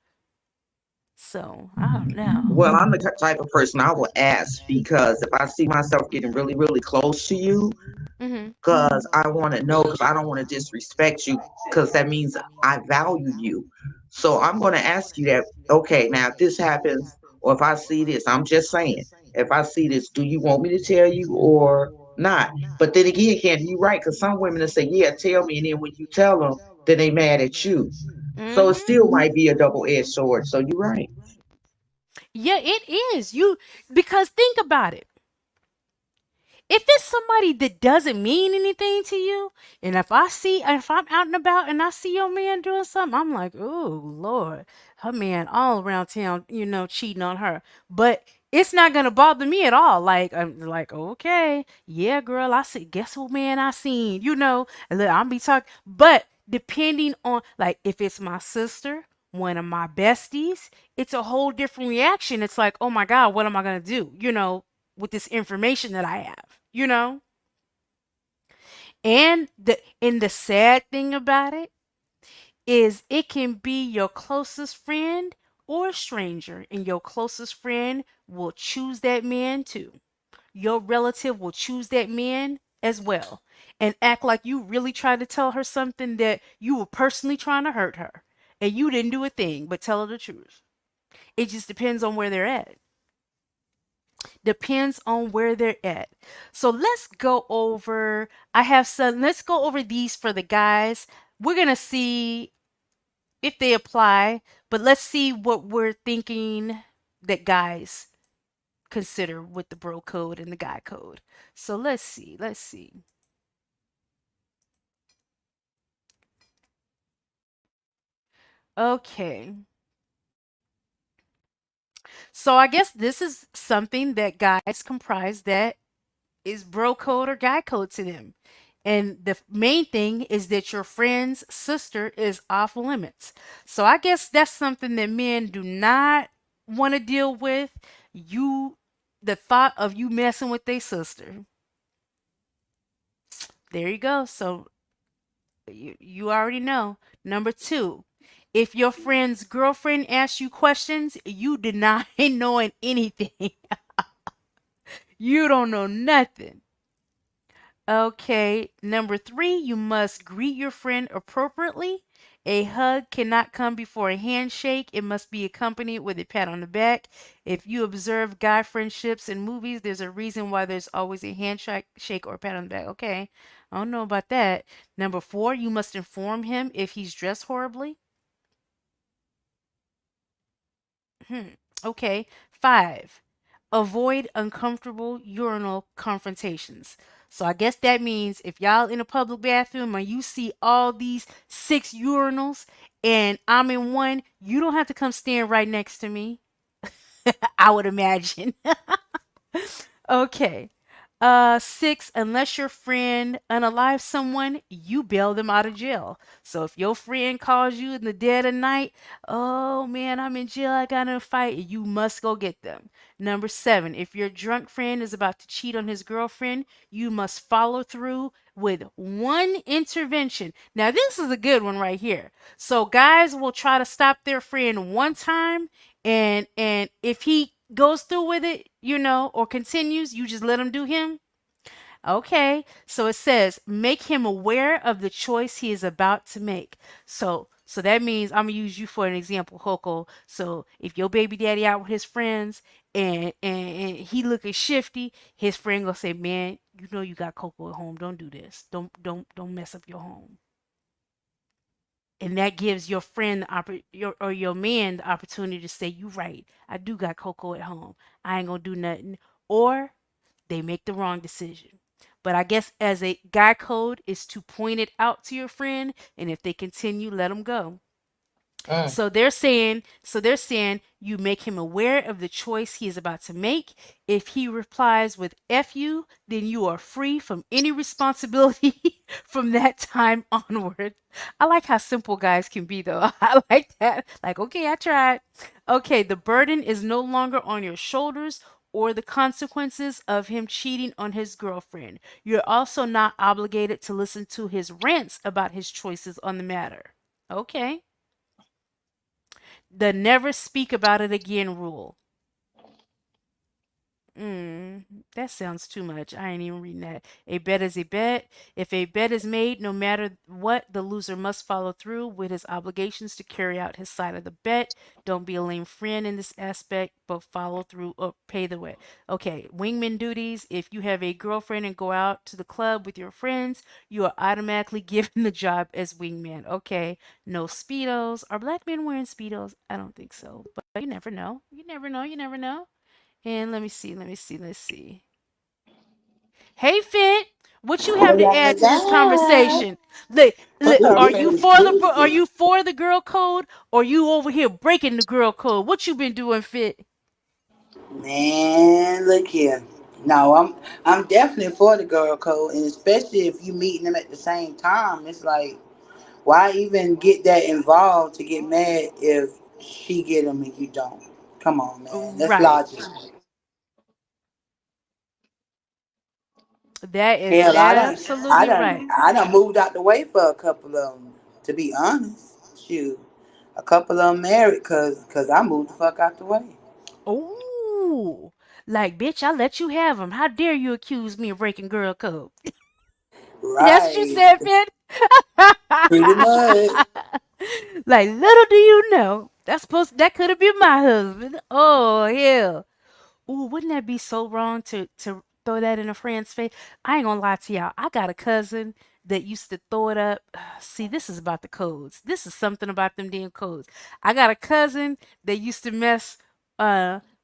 So I don't know. Well, I'm the type of person I will ask because if I see myself getting really, really close to you, Hmm. because I want to know, because I don't want to disrespect you, because that means I value you. So I'm going to ask you that, okay, now if this happens, or if I see this, I'm just saying, if I see this, do you want me to tell you or not? But then again, Candy, you're right, because some women will say, yeah, tell me. And then when you tell them, then they mad at you. So it Hmm. still might be a double-edged sword. So you're right. Yeah, it is. Because think about it. If it's somebody that doesn't mean anything to you, and if I'm out and about and I see your man doing something, I'm like, oh Lord, her man all around town, cheating on her. But it's not gonna bother me at all. Like I'm like, okay, yeah, girl, I see. Guess what, man, I seen. And look, I'll be talking. But depending on like if it's my sister, one of my besties, it's a whole different reaction. It's like, oh my God, what am I gonna do? With this information that I have, And the sad thing about it is it can be your closest friend or a stranger, and your closest friend will choose that man too. Your relative will choose that man as well and act like you really tried to tell her something that you were personally trying to hurt her. And you didn't do a thing but tell her the truth. It just depends on where they're at. Depends on where they're at. So let's go over these for the guys. We're going to see if they apply, but let's see what we're thinking that guys consider with the bro code and the guy code. So let's see. Let's see. Okay. So I guess this is something that guys comprise that is bro code or guy code to them. And the main thing is that your friend's sister is off limits. So I guess that's something that men do not want to deal with. The thought of you messing with their sister. There you go. So you already know. Number two, if your friend's girlfriend asks you questions, you deny knowing anything. You don't know nothing. Okay, number three, you must greet your friend appropriately. A hug cannot come before a handshake. It must be accompanied with a pat on the back. If you observe guy friendships in movies, there's a reason why there's always a handshake shake or a pat on the back. Okay, I don't know about that. Number four, you must inform him if he's dressed horribly. Hmm. Okay. Five, avoid uncomfortable urinal confrontations. So I guess that means if y'all in a public bathroom and you see all these six urinals and I'm in one, you don't have to come stand right next to me. I would imagine. Okay. Six, unless your friend unalive someone, you bail them out of jail. So if your friend calls you in the dead of night, oh man, I'm in jail, I got in a fight, you must go get them. Number seven, if your drunk friend is about to cheat on his girlfriend, you must follow through with one intervention. Now, this is a good one right here. So guys will try to stop their friend one time, and if he goes through with it, or continues, you just let him do him. Okay, so it says make him aware of the choice he is about to make. So that means I'm gonna use you for an example, Hoko. So if your baby daddy out with his friends and he looking shifty, his friend gonna say, "Man, you know you got Coco at home. Don't do this. Don't mess up your home." And that gives your friend your man the opportunity to say, "You right. I do got Coco at home. I ain't gonna do nothing." Or they make the wrong decision. But I guess as a guy code is to point it out to your friend, and if they continue, let them go. Mm. So they're saying you make him aware of the choice he is about to make. If he replies with F you, then you are free from any responsibility from that time onward. I like how simple guys can be though. I like that. Like, okay, I tried. Okay, the burden is no longer on your shoulders or the consequences of him cheating on his girlfriend. You're also not obligated to listen to his rants about his choices on the matter. Okay. The never speak about it again rule. Mm, that sounds too much. I ain't even reading that. A bet is a bet. If a bet is made, no matter what, the loser must follow through with his obligations to carry out his side of the bet. Don't be a lame friend in this aspect, but follow through or pay the way. Okay, wingman duties. If you have a girlfriend and go out to the club with your friends, you are automatically given the job as wingman. Okay, no Speedos. Are black men wearing Speedos? I don't think so, but you never know. You never know. You never know. And let's see. Hey Fit, what you have to La add to la this la. conversation? Look, What's look, Ooh, up, are this you Fitz? is for the are juicy. you for the girl code or you over here breaking the girl code? What you been doing, Fit? Man, look here. No, I'm definitely for the girl code, and especially if you meeting them at the same time. It's like, why even get that involved to get mad if she get them and you don't? Come on, man. That's Right. logic. That is Hell, absolutely right. I done moved out the way for a couple of them. To be honest, shoot, a couple of them married cause I moved the fuck out the way. Oh, like bitch, I let you have him. How dare you accuse me of breaking girl code? That's what you Right, said, Fit. pretty much. Like little do you know, that could have been my husband. Oh hell. Ooh, wouldn't that be so wrong to throw that in a friend's face? I ain't gonna lie to y'all. I got a cousin that used to throw it up. See, this is about the codes. This is something about them damn codes. I got a cousin that used to mess.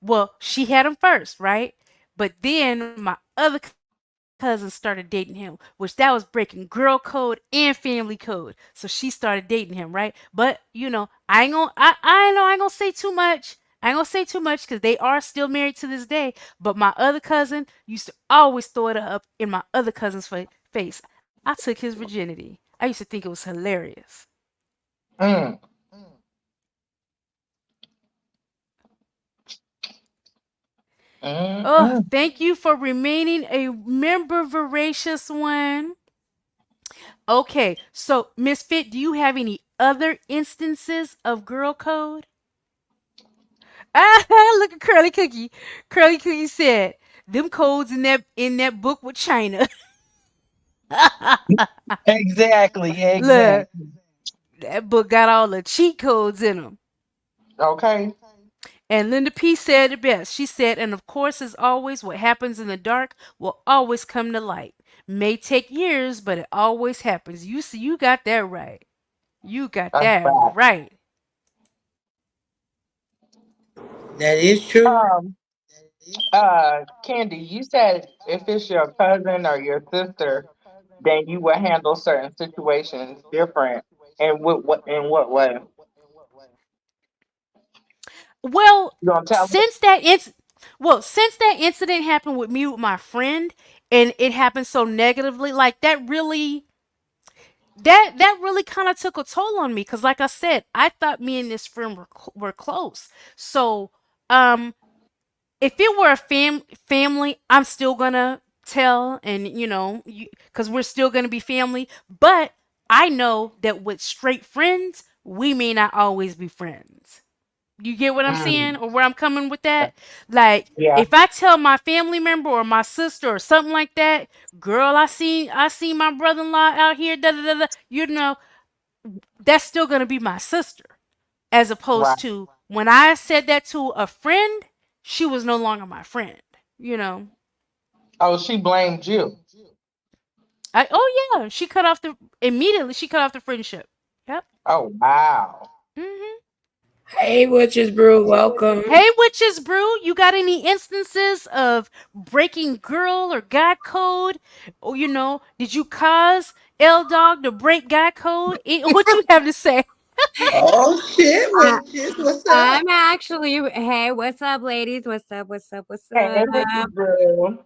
Well, she had him first, right? But then my other cousin started dating him, which that was breaking girl code and family code. So she started dating him, right? But I know I ain't gonna say too much. I ain't gonna say too much because they are still married to this day. But my other cousin used to always throw it up in my other cousin's face. I took his virginity. I used to think it was hilarious. Mm. Mm. Oh, Mm. thank you for remaining a member, voracious one. Okay, so Miss Fit, do you have any other instances of girl code? Ah, look at Curly Cookie. Curly Cookie said, "Them codes in that book with China." Exactly. Look, Exactly. that book got all the cheat codes in them. Okay. And Linda P said it best. She said, "And of course, as always, what happens in the dark will always come to light. May take years, but it always happens." You see, you got that right. You got That's that fact. right. That is true. Um. Candy, you said if it's your cousin or your sister, then you would handle certain situations different. And what in what way? Well, You gonna tell us? since that inc- since that incident happened with me with my friend and it happened so negatively, like that really kind of took a toll on me cuz like I said, I thought me and this friend were close. So, um if it were a family, I'm still going to tell and cuz we're still going to be family, but I know that with straight friends, we may not always be friends. You get what I'm saying Mm. or where I'm coming with that? Like Yeah. if I tell my family member or my sister or something like that, girl, I seen my brother-in-law out here, da da da da, that's still gonna be my sister. As Right. opposed to when I said that to a friend, she was no longer my friend. You know. Oh, she blamed you. Oh yeah, she cut off the friendship. Yep. Oh wow. Mhm. Hey, Witches Brew, welcome. Hey, Witches Brew, you got any instances of breaking girl or guy code? Or, did you cause L Dog to break guy code? What you have to say? Oh shit, Uh, witches, what's I'm up? actually, hey, what's up, ladies? What's up? What's up? What's Hey, up? Mrs. Brew.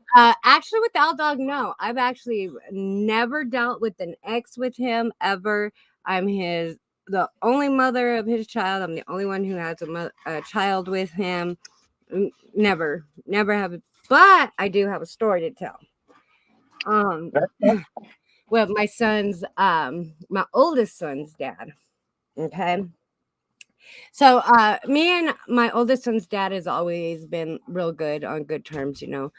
Actually, with Al Dog, no, I've actually never dealt with an ex with him ever. I'm the only mother of his child. I'm the only one who has a child with him. Never have. But I do have a story to tell. Um, well, my oldest son's dad. Okay. So, me and my oldest son's dad has always been real good on good terms, you know.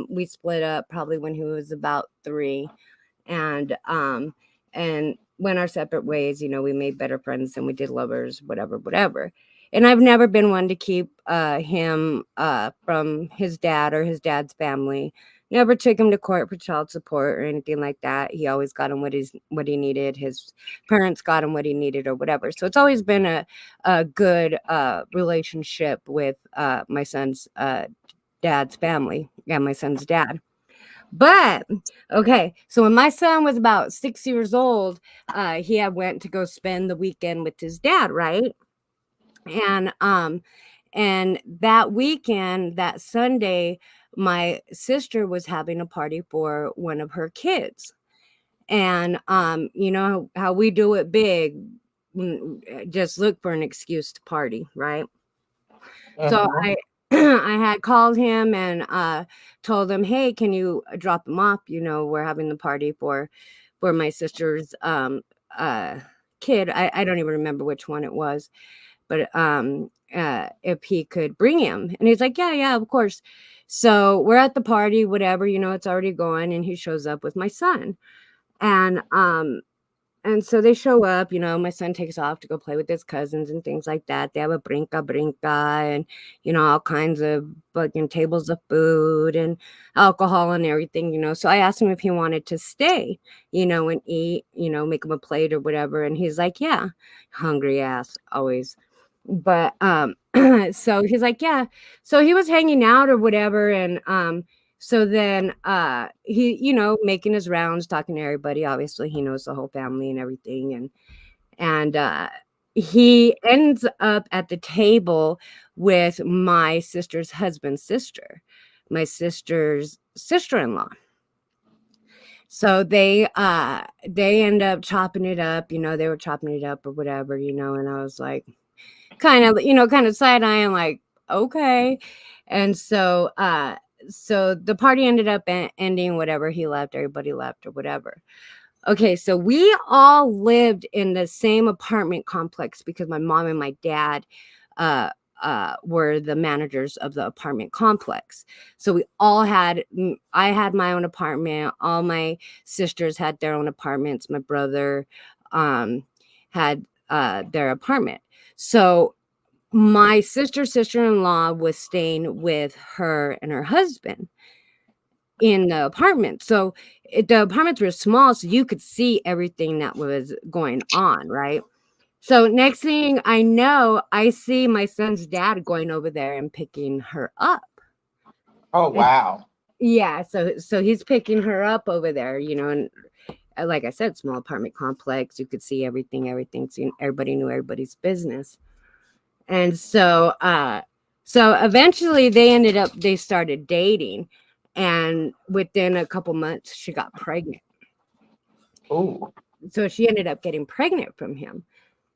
We split up probably when he was about 3, and went our separate ways. You know, we made better friends than we did lovers, whatever, whatever. And I've never been one to keep him from his dad or his dad's family. Never took him to court for child support or anything like that. He always got him what he needed. His parents got him what he needed or whatever. So it's always been a good relationship with my son's dad's family and my son's dad. But okay, so when my son was about 6 years old, he had went to go spend the weekend with his dad, right? And and that weekend, that Sunday, my sister was having a party for one of her kids. And you know how we do it big, just look for an excuse to party, right? So Mm-hmm. I I had called him and told him, "Hey, can you drop him off? You know, we're having the party for my sister's uh kid. I don't even remember which one it was, but if he could bring him." And he's like, "Yeah, yeah, of course." So we're at the party, whatever, you know, it's already going, and he shows up with my son. And and so they show up, you know, my son takes off to go play with his cousins and things like that. They have a brinca and, you know, all kinds of fucking tables of food and alcohol and everything, you know. So I asked him if he wanted to stay, you know, and eat, you know, make him a plate or whatever. And he's like, yeah, hungry ass always. But so he's like, yeah. So he was hanging out or whatever. And so then he, you know, making his rounds, talking to everybody. Obviously, he knows the whole family and everything. And he ends up at the table with my sister's husband's sister, my sister's sister-in-law. So they end up chopping it up, you know, they were chopping it up or whatever, you know, and I was like, kind of, you know, kind of side eyeing, like, okay. And so the party ended up ending, whatever. He left, everybody left or whatever. Okay, so we all lived in the same apartment complex because my mom and my dad uh were the managers of the apartment complex. So we all had I had my own apartment, all my sisters had their own apartments, my brother um had their apartment. So my sister-in-law was staying with her and her husband in the apartment. So the apartments were small, so you could see everything that was going on, right? So next thing I know, I see my son's dad going over there and picking her up. Oh, And wow. yeah, so he's picking her up over there, you know, and like I said, small apartment complex, you could see everything, everybody knew everybody's business. And so eventually they started dating, and within a couple months she got pregnant. Ooh. So she ended up getting pregnant from him.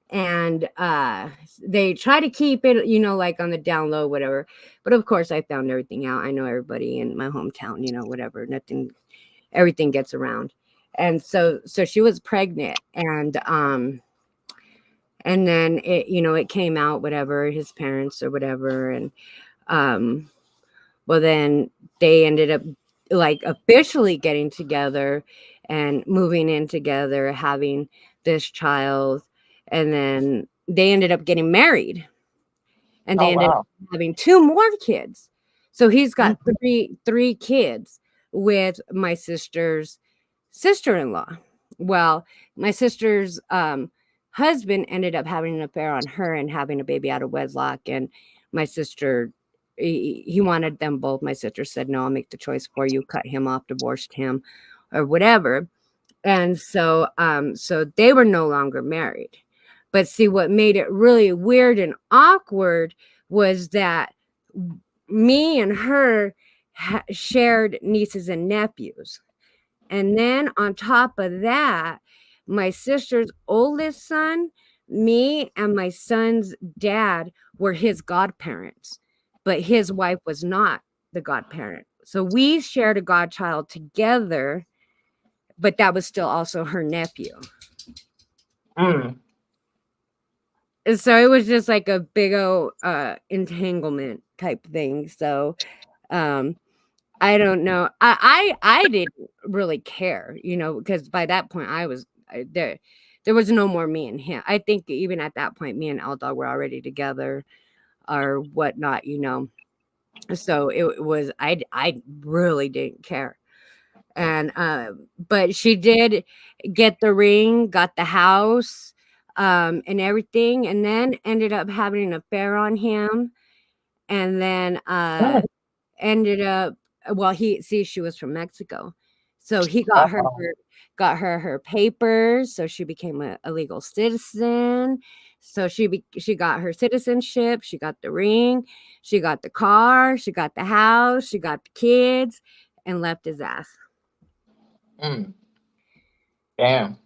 And they try to keep it, you know, like on the down low, whatever. But of course I found everything out. I know everybody in my hometown, you know, whatever. Nothing, everything gets around. And so she was pregnant, and then it, you know, it came out, whatever, his parents or whatever. And um well, then they ended up like officially getting together and moving in together, having this child, and then they ended up getting married, and Oh, they ended up wow. having 2 more kids. So he's got Mhm. three kids with my sister's sister-in-law. Well, my sister's husband ended up having an affair on her and having a baby out of wedlock, and my sister, he wanted them both. My sister said, "No, I'll make the choice for you." Cut him off, divorced him, or whatever. And so they were no longer married. But see, what made it really weird and awkward was that me and her shared nieces and nephews. And then on top of that, my sister's oldest son, me and my son's dad were his godparents, but his wife was not the godparent. So we shared a godchild together, but that was still also her nephew. Mm. And so it was just like a big old entanglement type thing. So um I don't know. I didn't really care, because by that point there was no more me and him. I think even at that point, me and Eldog were already together or whatnot. So it was I really didn't care. And but she did get the ring, got the house, and everything, and then ended up having an affair on him, and then ended up well, he see, she was from Mexico. So he got her papers, so she became a legal citizen. So she got her citizenship, she got the ring, she got the car, she got the house, she got the kids, and left his ass. Mm. Damn.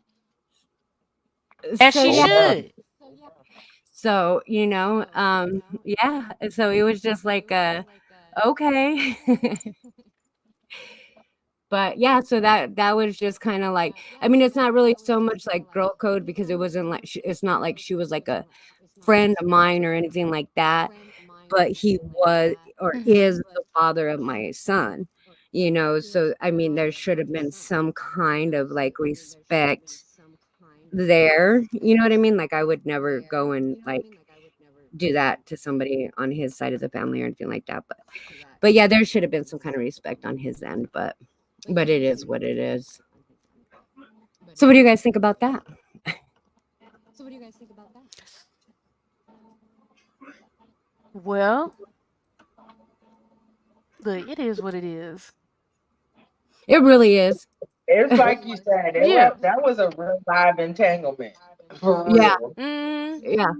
As So she yeah, Oh, should. so yeah, so it was just like okay. But yeah, so that was just kind of like, I mean, it's not really so much like girl code because it wasn't like it's not like she was like a friend of mine or anything like that, but he was or is the father of my son. So I mean, there should have been some kind of like respect there. You know what I mean? Like I would never go and like do that to somebody on his side of the family or anything like that. But yeah, there should have been some kind of respect on his end, but it is what it is. So what do you guys think about that? Well, look, it is what it is. It really is. it's like you said, Yeah. that was a real live entanglement. For Yeah, real. Mm. yeah,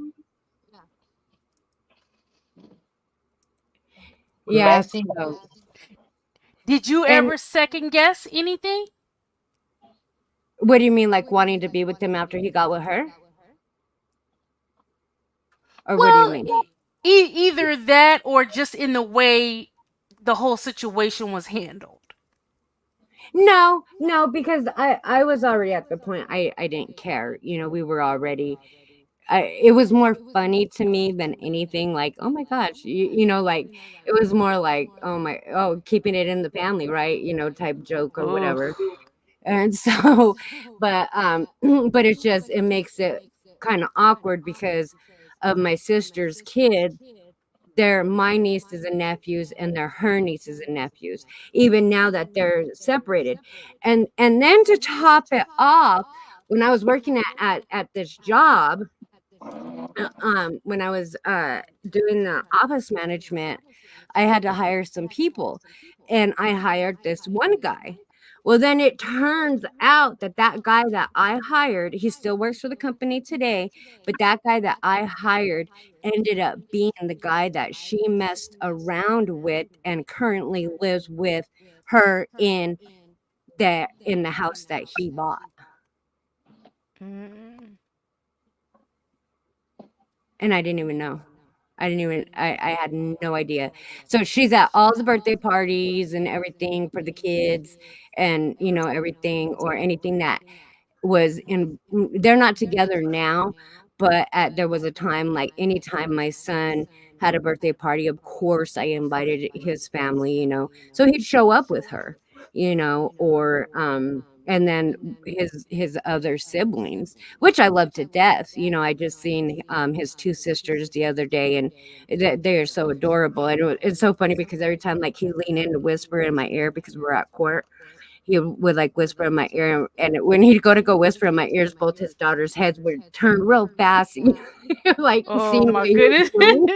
yeah. Messy. So Did you and ever second guess anything? what do you mean, like wanting to be with him after he got with her? Or what do you Well, mean? either that or just in the way the whole situation was handled. No, no, because I was already at the point I didn't care. We were already it was more funny to me than anything, like, "Oh my gosh," like, it was more like, keeping it in the family, right? Type joke or whatever. Ugh. And so, but, but it makes it kinda awkward because of my sister's kid. They're my nieces and nephews, and they're her nieces and nephews, even now that they're separated. And then to top it off, when I was working at this job, when I was doing the office management, I had to hire some people, and I hired this one guy. Well, then it turns out that that guy that I hired, he still works for the company today, but that guy that I hired ended up being the guy that she messed around with and currently lives with her in the house that he bought. Mm. And I didn't even know. I had no idea. So she's at all the birthday parties and everything for the kids and, everything or anything that was they're not together now, but there was a time, like, anytime my son had a birthday party, of course, I invited his family, so he'd show up with her, or, and then his other siblings, which I love to death. I just seen, his 2 sisters the other day, and they are so adorable, and it's so funny because every time, like, he lean in to whisper in my ear because we're at court, he would, like, whisper in my ear, and when he'd go whisper in my ears, both his daughters' heads would turn real fast, like, Oh seeing what my he was goodness. doing.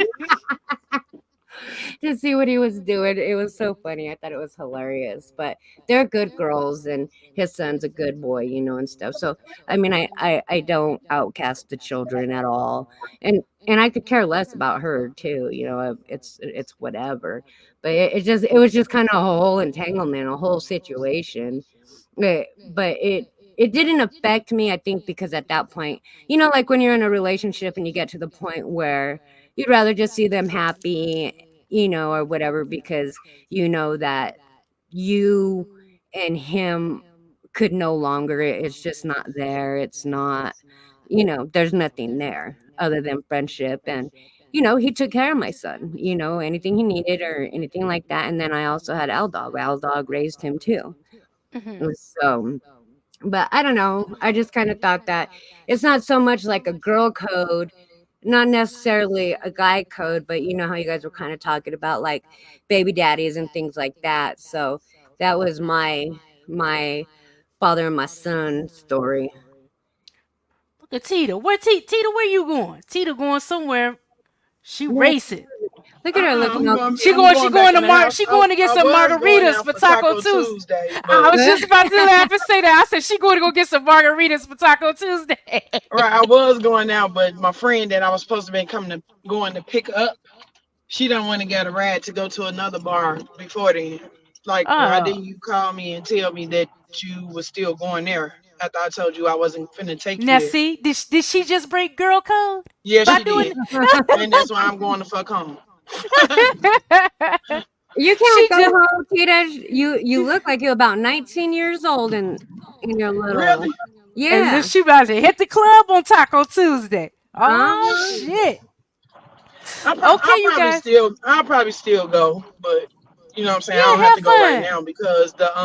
to see what he was doing. It was so funny. I thought it was hilarious. But they're good girls, and his son's a good boy, and stuff. So I mean, I don't outcast the children at all, and I could care less about her too. It's whatever. But it was just kind of a whole entanglement, a whole situation. But it didn't affect me, I think, because at that point, like when you're in a relationship and you get to the point where you'd rather just see them happy, or whatever, because you know that you and him could no longer, it's just not there. It's not, there's nothing there other than friendship. And, he took care of my son, anything he needed or anything like that. And then I also had L Dog. L Dog raised him too. Hmm. So, but I don't know. I just kind of thought that it's not so much like a girl code, not necessarily a guy code, but you know how you guys were kind of talking about like baby daddies and things like that. So that was my father and my son story. Look at Tita. Tita, where you going? Tita going somewhere. She Yeah, racing. look at her looking all She I'm going. She going back going in to the house. She going to get I some was going margaritas out for for Taco Taco Tuesday. Tuesday, I but was just about to laugh and say that. I said she going to go get some margaritas for Taco Tuesday. right, I was going out, but my friend that I was supposed to be going to pick up, she don't want to get a ride to go to another bar before then. Like, why Oh, didn't you call me and tell me that you was still going there after I told you I wasn't finna take you now there? see, did she just break girl code Yeah, by she doing? did, and that's why I'm going to fuck home. You can't She go just. home, Tita. You look like you're about 19 years old and you're little. Really? And look, Yeah. she about to hit the club on Taco Tuesday. Oh Uh-huh. shit. Okay, you guys. I'll probably still go, but you know what I'm saying, I don't Yeah, have have to go right fun. now because the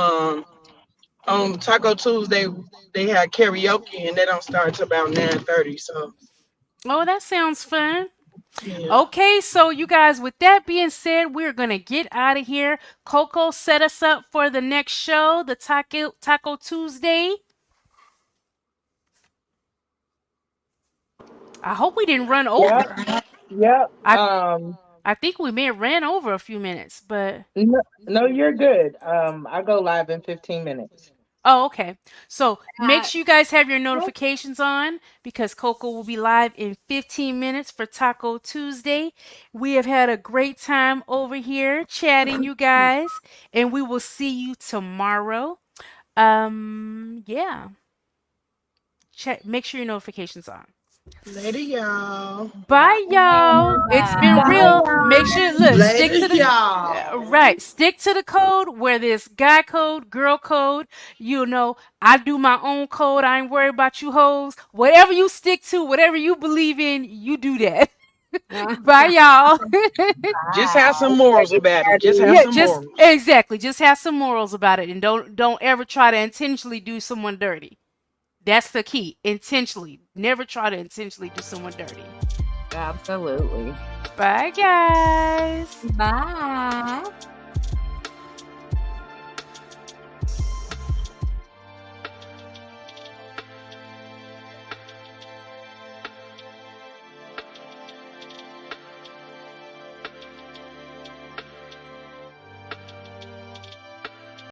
on Taco Tuesday they had karaoke and they don't start till about 9:30. So Oh, that sounds fun. yeah. Okay, so you guys, with that being said, we're gonna get out of here. Coco set us up for the next show, the Taco Tuesday. I hope we didn't run Yep, over. yep. I I think we may have ran over a few minutes, but No, no, you're good. I go live in 15 minutes. oh, okay. So make Uh, sure you guys have your notifications on because Coco will be live in 15 minutes for Taco Tuesday. We have had a great time over here chatting, you guys, and we will see you tomorrow. Yeah. Check. Make sure your notifications on. Later, y'all. Bye, y'all. It's been Bye, bye. real. Make y'all. sure, look, stick Later, to the y'all. right. Stick to the code. Whether it's guy code, girl code. I do my own code. I ain't worried about you hoes. Whatever you stick to, whatever you believe in, you do that. Bye, y'all. Just have some Baby morals about it. Just have Yeah, some just morals. exactly. Just have some morals about it, and don't ever try to intentionally do someone dirty. That's the key. Intentionally. Never try to intentionally do someone dirty. Absolutely. Bye, guys. Bye.